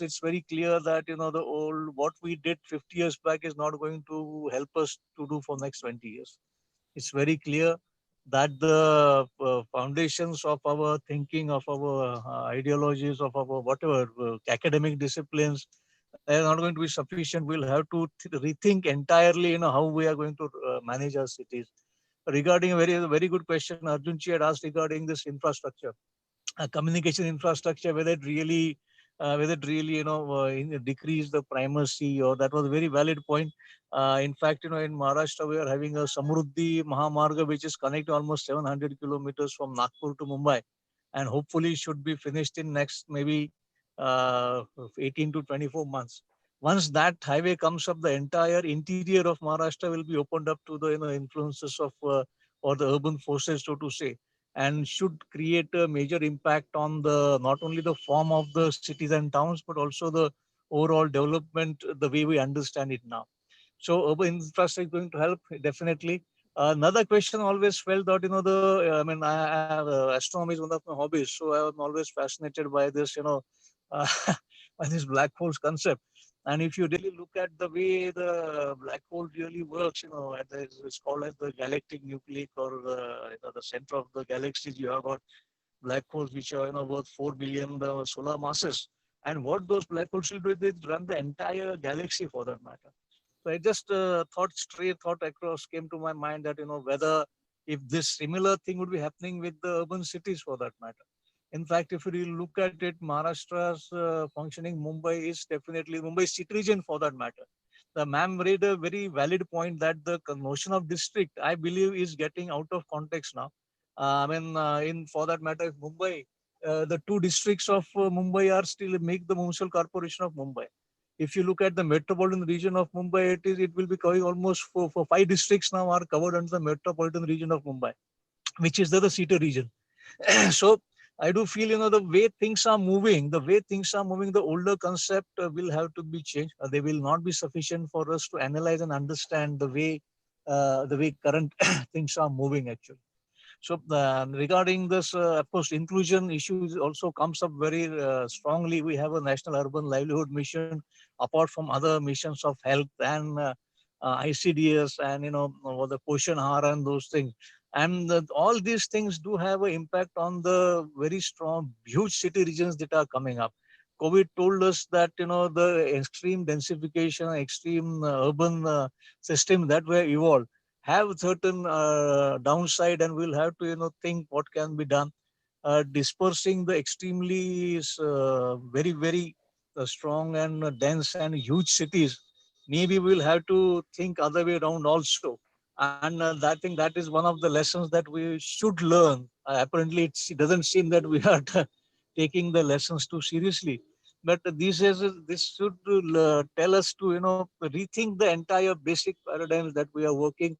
[SPEAKER 5] it's very clear that the old what we did 50 years back is not going to help us to do for next 20 years. It's very clear that the foundations of our thinking, of our ideologies, of our whatever academic disciplines, they are not going to be sufficient. We'll have to rethink entirely, how we are going to manage our cities. Regarding a very good question Arjun Ji had asked regarding this infrastructure, communication infrastructure, whether it really decrease the primacy, or that was a very valid point. In fact, in Maharashtra we are having a Samruddhi Mahamarga, which is connecting almost 700 kilometers from Nagpur to Mumbai, and hopefully should be finished in next maybe uh, 18 to 24 months. Once that highway comes up, the entire interior of Maharashtra will be opened up to the influences of or the urban forces, so to say, and should create a major impact on the not only the form of the cities and towns, but also the overall development, the way we understand it now. So urban infrastructure is going to help definitely. Another question always felt that I mean, astronomy is one of my hobbies, so I am always fascinated by this uh, by this black holes concept. And if you really look at the way the black hole really works, it's called as the galactic nuclei, or the center of the galaxies. You have got black holes which are worth 4 billion solar masses. And what those black holes will do, they run the entire galaxy for that matter. So I just stray thought across came to my mind that whether if this similar thing would be happening with the urban cities for that matter. In fact, if you really look at it, Maharashtra's functioning, Mumbai is definitely Mumbai city region for that matter. The ma'am made a very valid point that the notion of district, I believe, is getting out of context now. In for that matter, if Mumbai, the two districts of Mumbai are still make the municipal corporation of Mumbai. If you look at the metropolitan region of Mumbai, it will be covering almost for 5 districts now are covered under the metropolitan region of Mumbai, which is the city region. So I do feel, the way things are moving, the older concept will have to be changed. They will not be sufficient for us to analyze and understand the way current things are moving actually. So regarding this, of course, inclusion issues also comes up very strongly. We have a national urban livelihood mission, apart from other missions of health and ICDS and the Poshan Ahara and those things. And all these things do have an impact on the very strong, huge city regions that are coming up. COVID told us that the extreme densification, extreme urban system that were evolved have certain downside, and we'll have to think what can be done. Dispersing the extremely very strong and dense and huge cities, maybe we'll have to think other way around also. And I think that is one of the lessons that we should learn. Apparently it doesn't seem that we are taking the lessons too seriously, but this should tell us to rethink the entire basic paradigms that we are working.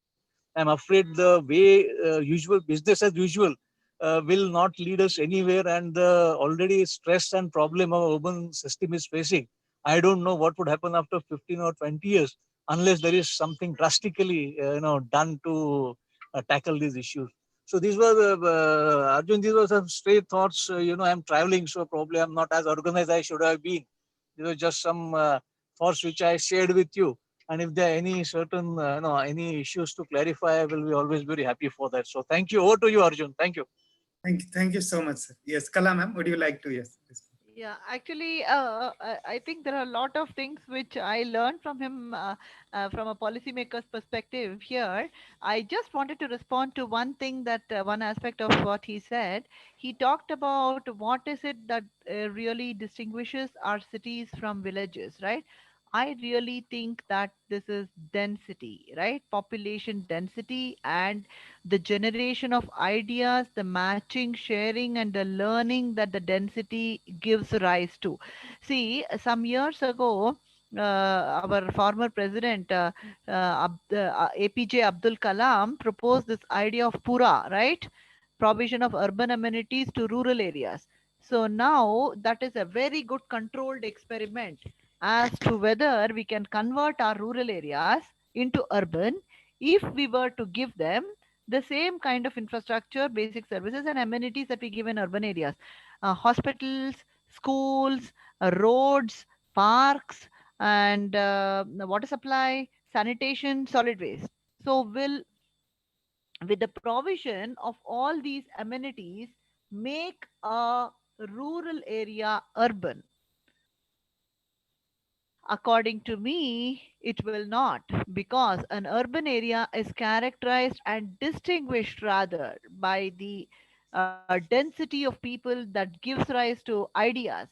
[SPEAKER 5] I'm afraid the way usual business as usual will not lead us anywhere, and the already stress and problem our urban system is facing. I don't know what would happen after 15 or 20 years unless there is something drastically done to tackle these issues. So these were Arjun. These were some stray thoughts. I'm traveling, so probably I'm not as organized as I should have been. These were just some thoughts which I shared with you. And if there are any certain, any issues to clarify, I will be always very happy for that. So thank you. Over to you, Arjun. Thank you.
[SPEAKER 3] Thank you so much, sir. Yes, Kala ma'am, would you like to? Yes.
[SPEAKER 2] Yeah, actually, I think there are a lot of things which I learned from him from a policymaker's perspective here. I just wanted to respond to one thing that one aspect of what he said. He talked about what is it that really distinguishes our cities from villages, right? I really think that this is density, right? Population density and the generation of ideas, the matching, sharing, and the learning that the density gives rise to. See, some years ago, our former president, APJ Abdul Kalam, proposed this idea of Pura, right? Provision of urban amenities to rural areas. So now that is a very good controlled experiment as to whether we can convert our rural areas into urban if we were to give them the same kind of infrastructure, basic services, and amenities that we give in urban areas. Hospitals, schools, roads, parks, and the water supply, sanitation, solid waste. So, will with the provision of all these amenities make a rural area urban? According to me, it will not, because an urban area is characterized and distinguished rather by the density of people that gives rise to ideas.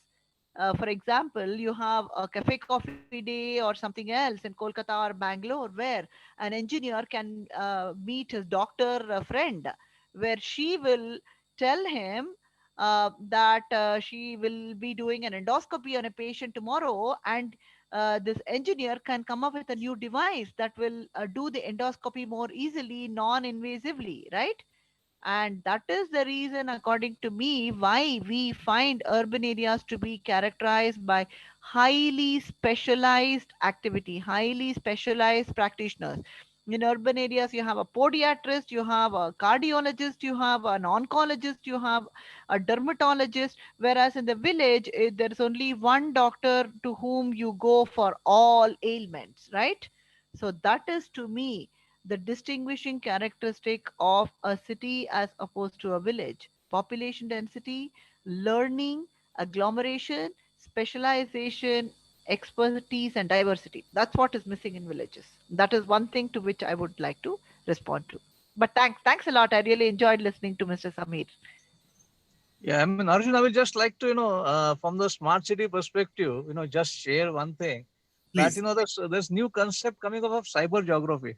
[SPEAKER 2] For example, you have a cafe coffee day or something else in Kolkata or Bangalore where an engineer can meet his doctor friend, where she will tell him that she will be doing an endoscopy on a patient tomorrow, and this engineer can come up with a new device that will do the endoscopy more easily, non invasively, right? And that is the reason, according to me, why we find urban areas to be characterized by highly specialized activity, highly specialized practitioners. In urban areas, you have a podiatrist, you have a cardiologist, you have an oncologist, you have a dermatologist, whereas in the village, there is only one doctor to whom you go for all ailments, right? So, that is to me the distinguishing characteristic of a city as opposed to a village: population density, learning, agglomeration, specialization, expertise, and diversity. That's what is missing in villages. That is one thing to which I would like to respond to. But thanks a lot. I really enjoyed listening to Mr. Samir.
[SPEAKER 5] Yeah, I mean, Arjun, I would just like to, from the smart city perspective, just share one thing that,
[SPEAKER 3] Please.
[SPEAKER 5] there's new concept coming up of cyber geography.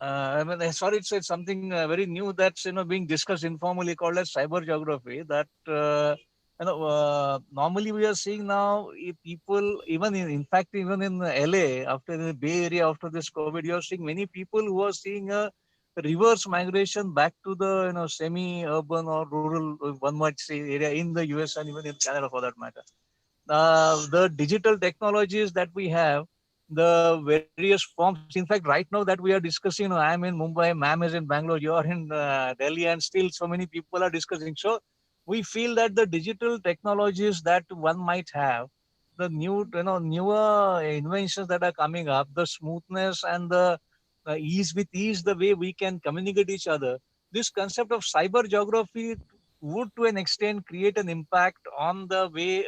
[SPEAKER 5] I mean, sorry, it's something very new that's, being discussed informally called as cyber geography that, normally we are seeing now people, even in fact, even in LA, after the Bay Area, after this COVID, you're seeing many people who are seeing a reverse migration back to the, semi-urban or rural, one might say, area in the US and even in Canada for that matter. The digital technologies that we have, the various forms. In fact, right now that we are discussing, I'm in Mumbai, ma'am is in Bangalore, you are in Delhi, and still so many people are discussing. So we feel that the digital technologies that one might have, the newer inventions that are coming up, the smoothness and the ease, the way we can communicate each other, this concept of cyber geography would to an extent create an impact on the way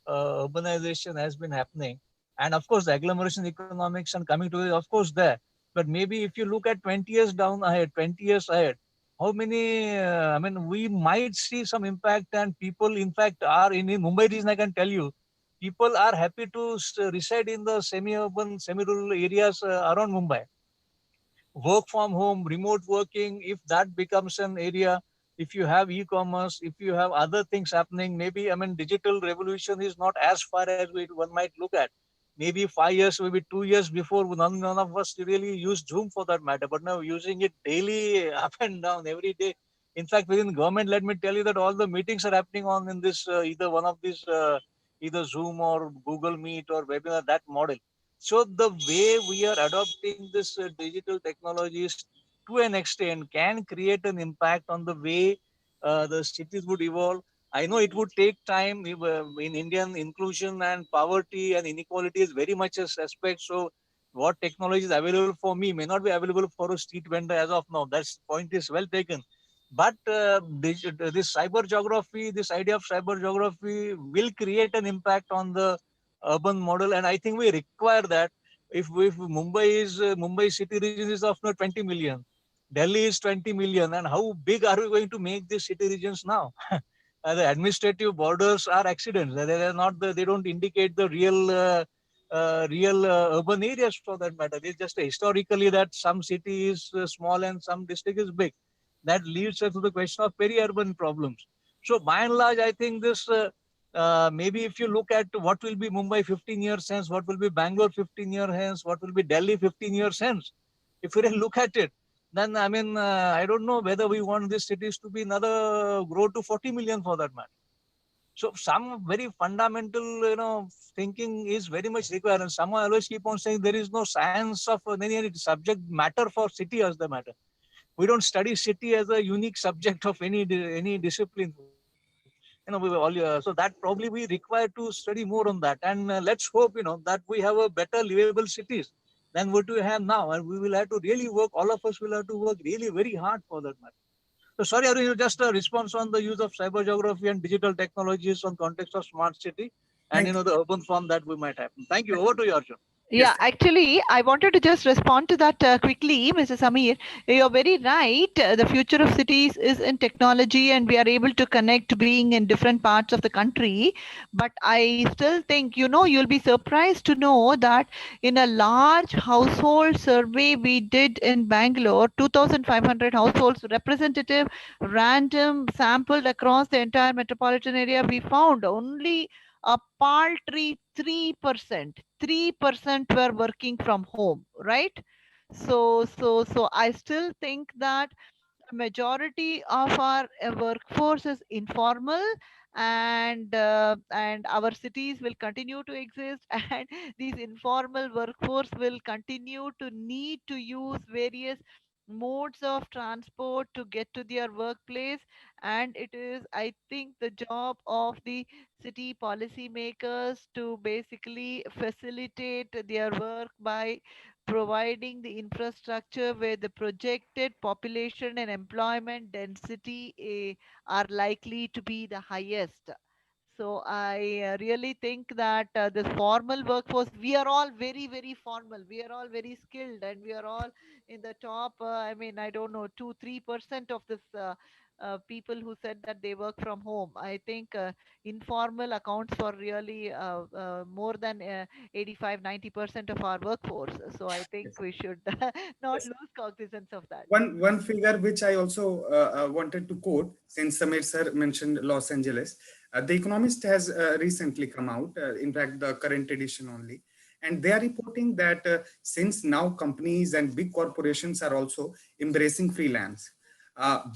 [SPEAKER 5] urbanization has been happening. And of course, the agglomeration economics and coming to it, of course, there. But maybe if you look at 20 years down ahead, 20 years ahead, how many, we might see some impact, and people, in fact, are in Mumbai region, I can tell you, people are happy to reside in the semi-urban, semi-rural areas around Mumbai. Work from home, remote working, if that becomes an area, if you have e-commerce, if you have other things happening, maybe, digital revolution is not as far as one might look at. Maybe 5 years, maybe 2 years before, none of us really used Zoom for that matter, but now using it daily, up and down, every day. In fact, within government, let me tell you that all the meetings are happening on in this, either one of these, either Zoom or Google Meet or webinar, that model. So the way we are adopting this digital technologies to an extent can create an impact on the way the cities would evolve. I know it would take time. In Indian, inclusion and poverty and inequality is very much a aspect. So what technology is available for me may not be available for a street vendor as of now. That point is well taken. But this cyber geography, this idea of cyber geography will create an impact on the urban model, and I think we require that. If Mumbai city region is of 20 million, Delhi is 20 million, and how big are we going to make these city regions now? The administrative borders are accidents. They are not they don't indicate the real urban areas for that matter. It's just historically that some city is small and some district is big. That leads us to the question of peri-urban problems. So by and large, I think this maybe if you look at what will be Mumbai 15 years hence, what will be Bangalore 15 years hence, what will be Delhi 15 years hence, if we really look at it, then I don't know whether we want these cities to be another grow to 40 million for that matter. So some very fundamental, thinking is very much required. And some always keep on saying there is no science of any subject matter for city as the matter. We don't study city as a unique subject of any discipline. So that probably we require to study more on that. And let's hope, that we have a better livable cities than what we have now. And we will have to really work, all of us will have to work really very hard for that matter. So sorry, Arun, just a response on the use of cyber geography and digital technologies on context of smart city and,
[SPEAKER 3] Thank
[SPEAKER 5] the urban form that we might have. Thank you. Over to you, Arjun.
[SPEAKER 2] Yeah, actually, I wanted to just respond to that quickly, Mr. Samir. You're very right. The future of cities is in technology, and we are able to connect being in different parts of the country. But I still think, you'll be surprised to know that in a large household survey we did in Bangalore, 2,500 households, representative, random, sampled across the entire metropolitan area, we found only a paltry 3% were working from home, right? So I still think that majority of our workforce is informal, and our cities will continue to exist, and these informal workforce will continue to need to use various modes of transport to get to their workplace. And it is, I think, the job of the city policymakers to basically facilitate their work by providing the infrastructure where the projected population and employment density are likely to be the highest. So I really think that this formal workforce, we are all very, very formal. We are all very skilled, and we are all in the top. I mean, I don't know, 2-3% of this people who said that they work from home. I think informal accounts for really more than 85-90% of our workforce. So I think we should not
[SPEAKER 3] you.
[SPEAKER 2] lose cognizance of that.
[SPEAKER 3] One figure which I also wanted to quote, since Samir sir mentioned Los Angeles, The Economist has recently come out, in fact, the current edition only, and they are reporting that since now companies and big corporations are also embracing freelance,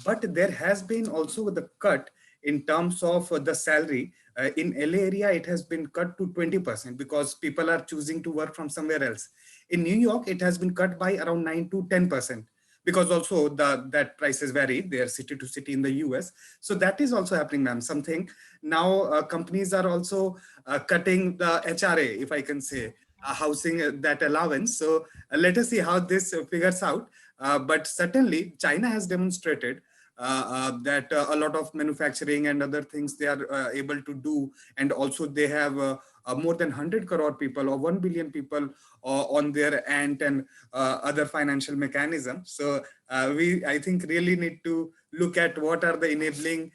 [SPEAKER 3] but there has been also the cut in terms of the salary. In LA area, it has been cut to 20% because people are choosing to work from somewhere else. In New York, it has been cut by around 9 to 10%, because also that prices vary, they are city to city in the US. So that is also happening, ma'am. Something now companies are also cutting the HRA, if I can say, housing that allowance. So let us see how this figures out. But certainly China has demonstrated that a lot of manufacturing and other things they are able to do. And also they have more than 100 crore people or 1 billion people on their end, and other financial mechanisms. So I think really need to look at what are the enabling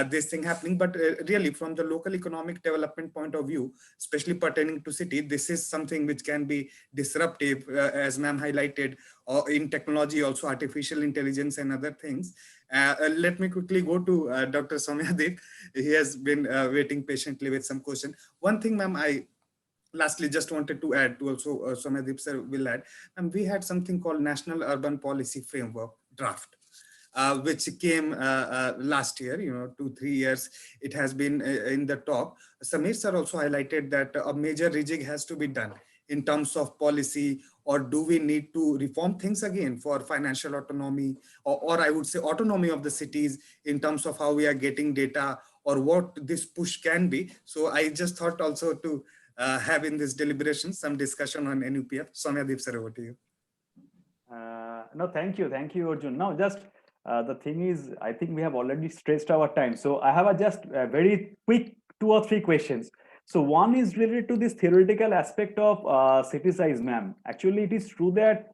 [SPEAKER 3] this thing happening. But really from the local economic development point of view, especially pertaining to city, this is something which can be disruptive, as ma'am highlighted, or in technology also, artificial intelligence and other things. Let me quickly go to Dr. Soumyadeep. He has been waiting patiently with some question. One thing, ma'am, I lastly just wanted to add to also Soumyadeep sir will add, and we had something called National Urban Policy Framework draft, which came last year, 2-3 years. It has been in the top. Samir sir also highlighted that a major rejig has to be done in terms of policy, or do we need to reform things again for financial autonomy, or I would say autonomy of the cities in terms of how we are getting data, or what this push can be. So I just thought also to have in this deliberation some discussion on NUPF. Soumyadeep sir, over to you.
[SPEAKER 1] No, thank you, Arjun. Now, just the thing is, I think we have already stretched our time. So I have just a very quick 2 or 3 questions. So one is related to this theoretical aspect of city size, ma'am. Actually, it is true that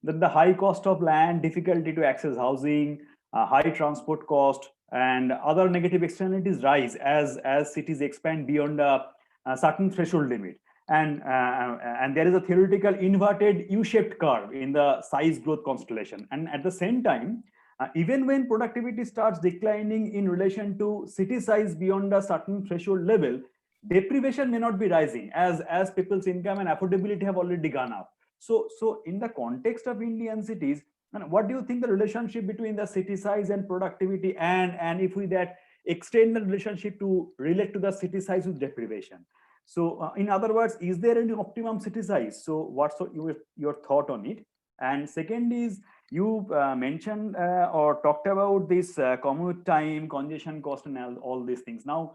[SPEAKER 1] the high cost of land, difficulty to access housing, high transport cost, and other negative externalities rise as cities expand beyond a certain threshold limit. And there is a theoretical inverted U-shaped curve in the size growth constellation. And at the same time, even when productivity starts declining in relation to city size beyond a certain threshold level, deprivation may not be rising as people's income and affordability have already gone up. So in the context of Indian cities, what do you think the relationship between the city size and productivity, and extend the relationship to relate to the city size with deprivation. So in other words, is there any optimum city size? So what's your thought on it? And second is, you mentioned or talked about this commute time, congestion cost, and all these things. Now,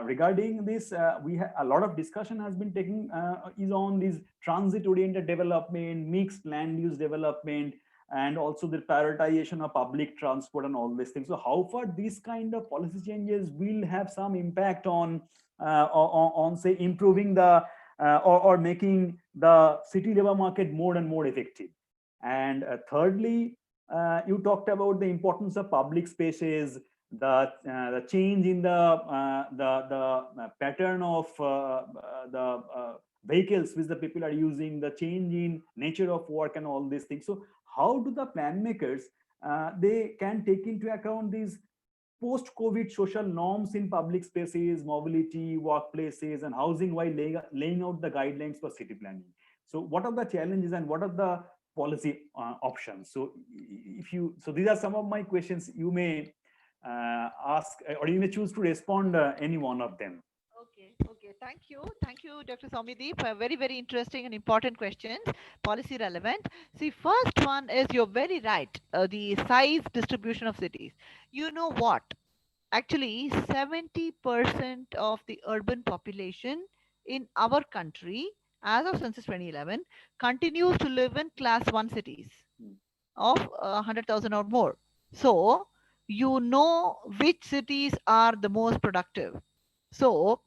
[SPEAKER 1] regarding this, we have a lot of discussion has been taking is on this transit-oriented development, mixed land use development, and also the prioritization of public transport and all these things. So, how far these kind of policy changes will have some impact on say improving the or making the city labor market more and more effective? And thirdly, you talked about the importance of public spaces, the change in the pattern of the vehicles which the people are using, the change in nature of work, and all these things. So, how do the plan makers they can take into account these post-COVID social norms in public spaces, mobility, workplaces, and housing while laying out the guidelines for city planning? So, what are the challenges and what are the policy options? So, these are some of my questions. You may ask, or you may choose to respond any one of them.
[SPEAKER 2] Okay. Thank you, Dr. Soumyadeep, for very, very interesting and important questions, policy relevant. See, first one is, you're very right, the size distribution of cities. You know what? Actually, 70% of the urban population in our country, as of census 2011, continues to live in class 1 cities of 100,000 or more. So, you know which cities are the most productive. So,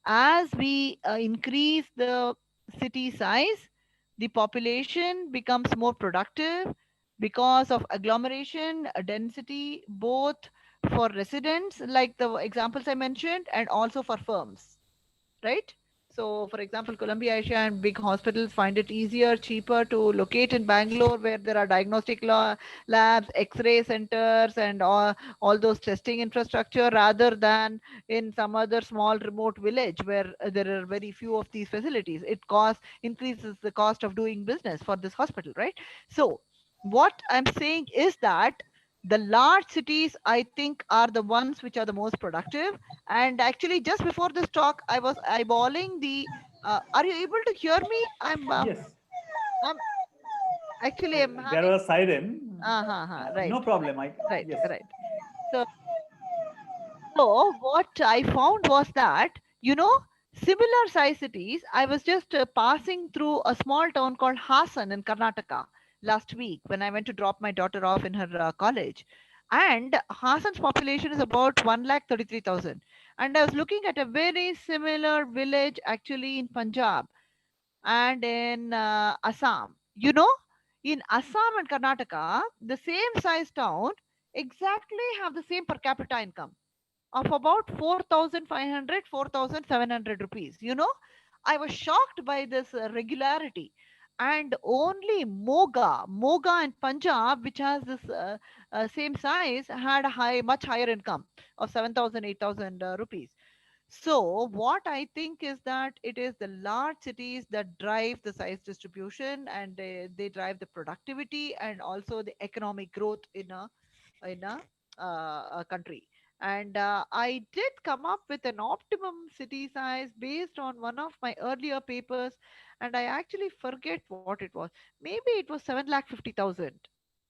[SPEAKER 2] as we increase the city size, the population becomes more productive because of agglomeration, density, both for residents, like the examples I mentioned, and also for firms, right? So, for example, Columbia Asia and big hospitals find it easier, cheaper to locate in Bangalore, where there are diagnostic labs, X-ray centers, and all those testing infrastructure, rather than in some other small remote village where there are very few of these facilities. It increases the cost of doing business for this hospital, right? So, what I'm saying is that the large cities, I think, are the ones which are the most productive. And actually, just before this talk, I was eyeballing the. Are you able to hear me?
[SPEAKER 1] Yes.
[SPEAKER 2] I'm actually, I'm
[SPEAKER 1] There
[SPEAKER 2] having.
[SPEAKER 1] was a siren.
[SPEAKER 2] Right.
[SPEAKER 1] No problem.
[SPEAKER 2] Right.
[SPEAKER 1] Yes.
[SPEAKER 2] Right. So what I found was that, similar size cities. I was just passing through a small town called Hassan in Karnataka last week when I went to drop my daughter off in her college. And Hassan's population is about 1,33,000. And I was looking at a very similar village actually in Punjab and in Assam. In Assam and Karnataka, the same size town exactly have the same per capita income of about 4,500, 4,700 rupees. I was shocked by this regularity. And only Moga in Punjab, which has this same size, had a much higher income of 7,000, 8,000 rupees. So what I think is that it is the large cities that drive the size distribution, and they drive the productivity and also the economic growth in a country. And I did come up with an optimum city size based on one of my earlier papers, and I actually forget what it was. Maybe it was 7,50,000.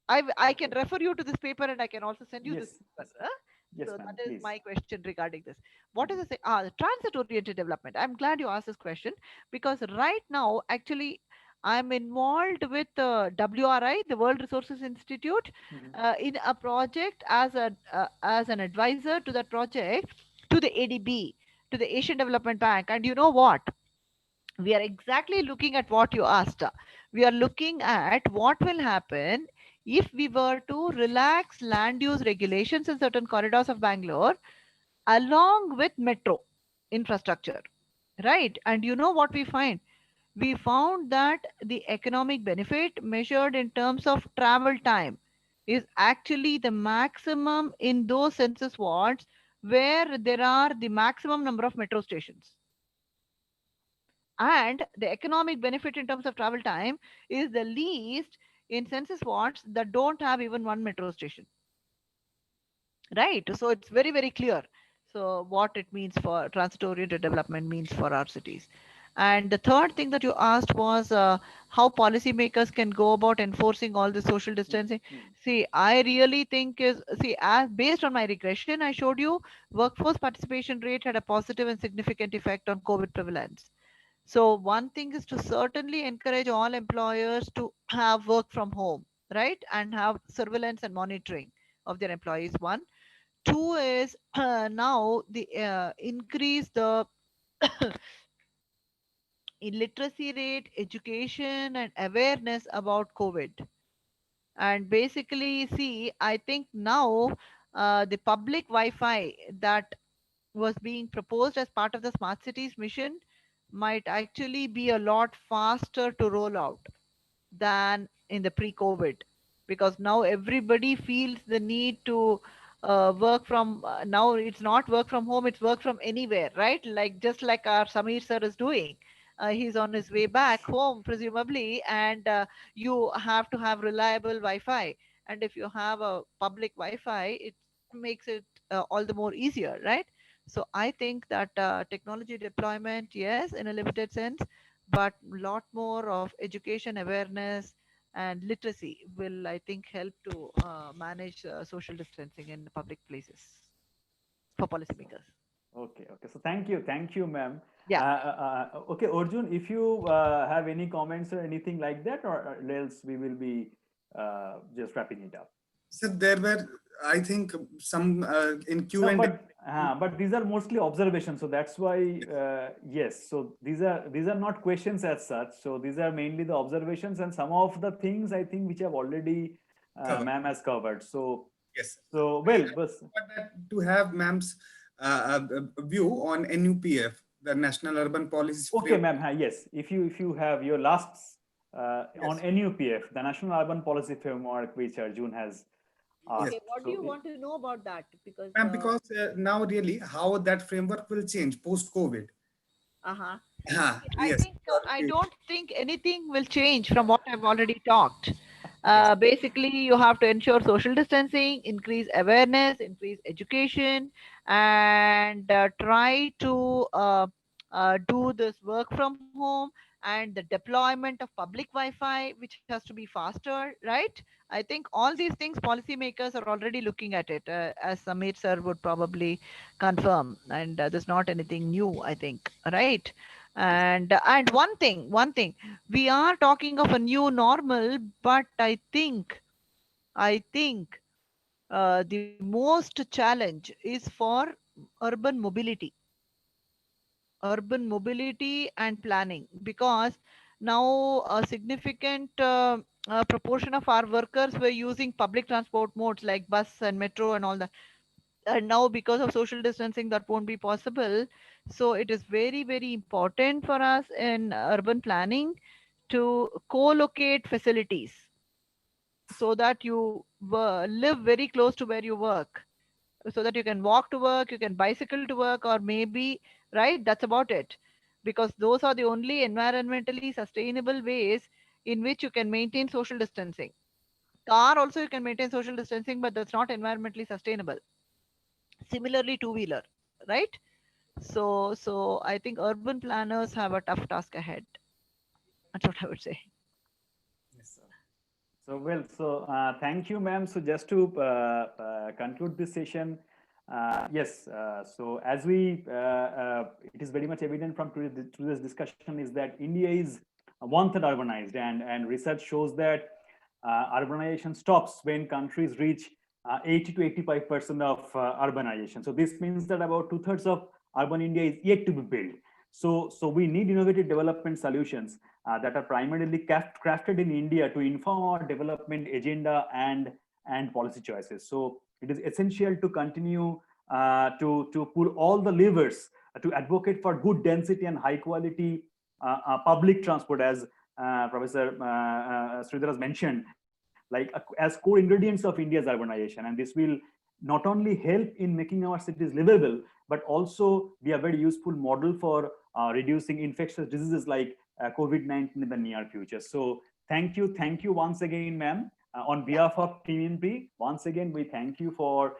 [SPEAKER 2] I can refer you to this paper, and I can also send you this
[SPEAKER 1] Yes.
[SPEAKER 2] paper.
[SPEAKER 1] Yes,
[SPEAKER 2] So
[SPEAKER 1] ma'am.
[SPEAKER 2] that is
[SPEAKER 1] Please.
[SPEAKER 2] my question regarding this. What is the the transit-oriented development? I'm glad you asked this question, because right now, actually, I'm involved with WRI, the World Resources Institute, in a project as an advisor to that project, to the ADB, to the Asian Development Bank. And you know what? We are exactly looking at what you asked. We are looking at what will happen if we were to relax land use regulations in certain corridors of Bangalore along with metro infrastructure, right? And you know what we find? We found that the economic benefit measured in terms of travel time is actually the maximum in those census wards where there are the maximum number of metro stations. And the economic benefit in terms of travel time is the least in census wards that don't have even one metro station. right? So it's very, very clear. So what it means for transit-oriented development means for our cities. And the third thing that you asked was how policymakers can go about enforcing all the social distancing. See, I really think as based on my regression, I showed you workforce participation rate had a positive and significant effect on COVID prevalence. So one thing is to certainly encourage all employers to have work from home, right? And have surveillance and monitoring of their employees. One. Two is now the increase the illiteracy rate, education, and awareness about COVID. And basically, see, I think now the public Wi-Fi that was being proposed as part of the smart cities mission might actually be a lot faster to roll out than in the pre-COVID, because now everybody feels the need to work from now it's not work from home, it's work from anywhere, right? Like just like our Samir sir is doing. He's on his way back home presumably, and you have to have reliable Wi-Fi, and if you have a public Wi-Fi, it makes it all the more easier, right? So I think that technology deployment, yes, in a limited sense, but lot more of education awareness and literacy will, I think, help to manage social distancing in public places for policymakers.
[SPEAKER 1] Okay, okay. So thank you, ma'am.
[SPEAKER 2] Yeah.
[SPEAKER 1] Okay, Arjun, if you have any comments or anything like that, or else we will be just wrapping it up.
[SPEAKER 3] So there were, I think, some in Q
[SPEAKER 1] No,
[SPEAKER 3] and
[SPEAKER 1] but these are mostly observations, so that's why yes. So these are not questions as such. So these are mainly the observations, and some of the things I think which have already
[SPEAKER 3] covered.
[SPEAKER 1] ma'am has covered. So
[SPEAKER 3] Yes.
[SPEAKER 1] so well, but
[SPEAKER 3] To have ma'am's view on NUPF, the National Urban Policy
[SPEAKER 1] okay,
[SPEAKER 3] Framework.
[SPEAKER 1] ma'am. Yes, if you have your last on
[SPEAKER 3] Yes.
[SPEAKER 1] NUPF, the National Urban Policy Framework, which Arjun has asked.
[SPEAKER 3] Yes.
[SPEAKER 2] What do
[SPEAKER 1] So
[SPEAKER 2] you want to know about that? Because
[SPEAKER 3] Ma'am, because now really how that framework will change post-COVID.
[SPEAKER 2] uh-huh. I
[SPEAKER 3] Yes.
[SPEAKER 2] think I don't think anything will change from what I've already talked. Basically, you have to ensure social distancing, increase awareness, increase education, and try to do this work from home, and the deployment of public Wi-Fi, which has to be faster, right? I think all these things policymakers are already looking at it, as Samir sir would probably confirm, and there's not anything new, I think, right? And one thing, we are talking of a new normal, but I think the most challenge is for urban mobility and planning, because now a significant proportion of our workers were using public transport modes like bus and metro and all that, and now because of social distancing that won't be possible. So it is very, very important for us in urban planning to co-locate facilities so that you live very close to where you work, so that you can walk to work, you can bicycle to work, or maybe, right, that's about it, because those are the only environmentally sustainable ways in which you can maintain social distancing. Car also you can maintain social distancing, but that's not environmentally sustainable. Similarly, two wheeler, right? So I think urban planners have a tough task ahead. That's what I would say.
[SPEAKER 1] yes, sir. So well, so thank you, ma'am. So just to conclude this session, yes. So as it is very much evident from today's discussion is that India is one-third urbanized, and research shows that urbanization stops when countries reach 80 to 85% of urbanization. So this means that about two-thirds of urban India is yet to be built. So we need innovative development solutions that are primarily crafted in India to inform our development agenda and policy choices. So it is essential to continue to pull all the levers to advocate for good density and high quality public transport, as Professor Sridhar has mentioned, like as core ingredients of India's urbanization. And this will not only help in making our cities livable, but also be a very useful model for reducing infectious diseases like COVID-19 in the near future. So thank you once again, ma'am. On behalf of Team INPRI, once again, we thank you for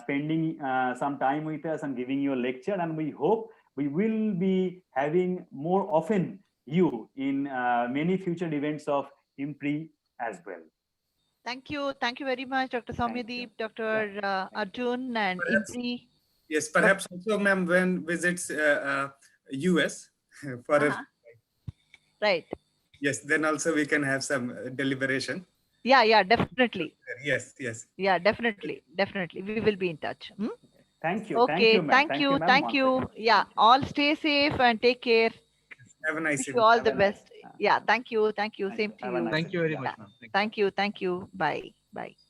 [SPEAKER 1] spending some time with us and giving you a lecture. And we hope we will be having more often you in many future events of IMPRI as well.
[SPEAKER 2] Thank you. Thank you very much, Dr. Soumyadeep, Dr. Arjun, and
[SPEAKER 3] Perhaps-
[SPEAKER 2] IMPRI.
[SPEAKER 3] Yes, perhaps also, ma'am, when visits US for a,
[SPEAKER 2] Right.
[SPEAKER 3] yes, then also we can have some deliberation.
[SPEAKER 2] Yeah, definitely.
[SPEAKER 3] Yes, yes.
[SPEAKER 2] Yeah, definitely. We will be in touch. Hmm?
[SPEAKER 1] Thank you.
[SPEAKER 2] Okay,
[SPEAKER 1] ma'am.
[SPEAKER 2] thank you.
[SPEAKER 1] ma'am,
[SPEAKER 2] Thank
[SPEAKER 1] once
[SPEAKER 2] you.
[SPEAKER 1] again.
[SPEAKER 2] Yeah, all stay safe and take care.
[SPEAKER 3] Have a nice
[SPEAKER 2] Wish you
[SPEAKER 3] evening.
[SPEAKER 2] all
[SPEAKER 1] Have
[SPEAKER 2] the
[SPEAKER 1] a nice-
[SPEAKER 2] best. Yeah, thank you. Thank you.
[SPEAKER 1] Thank
[SPEAKER 2] Same
[SPEAKER 1] you.
[SPEAKER 2] to
[SPEAKER 1] Have a
[SPEAKER 2] you.
[SPEAKER 1] nice
[SPEAKER 5] Thank you very
[SPEAKER 1] evening.
[SPEAKER 5] much,
[SPEAKER 1] Yeah.
[SPEAKER 5] ma'am. Thank you.
[SPEAKER 2] Thank you. Thank you. Bye. Bye.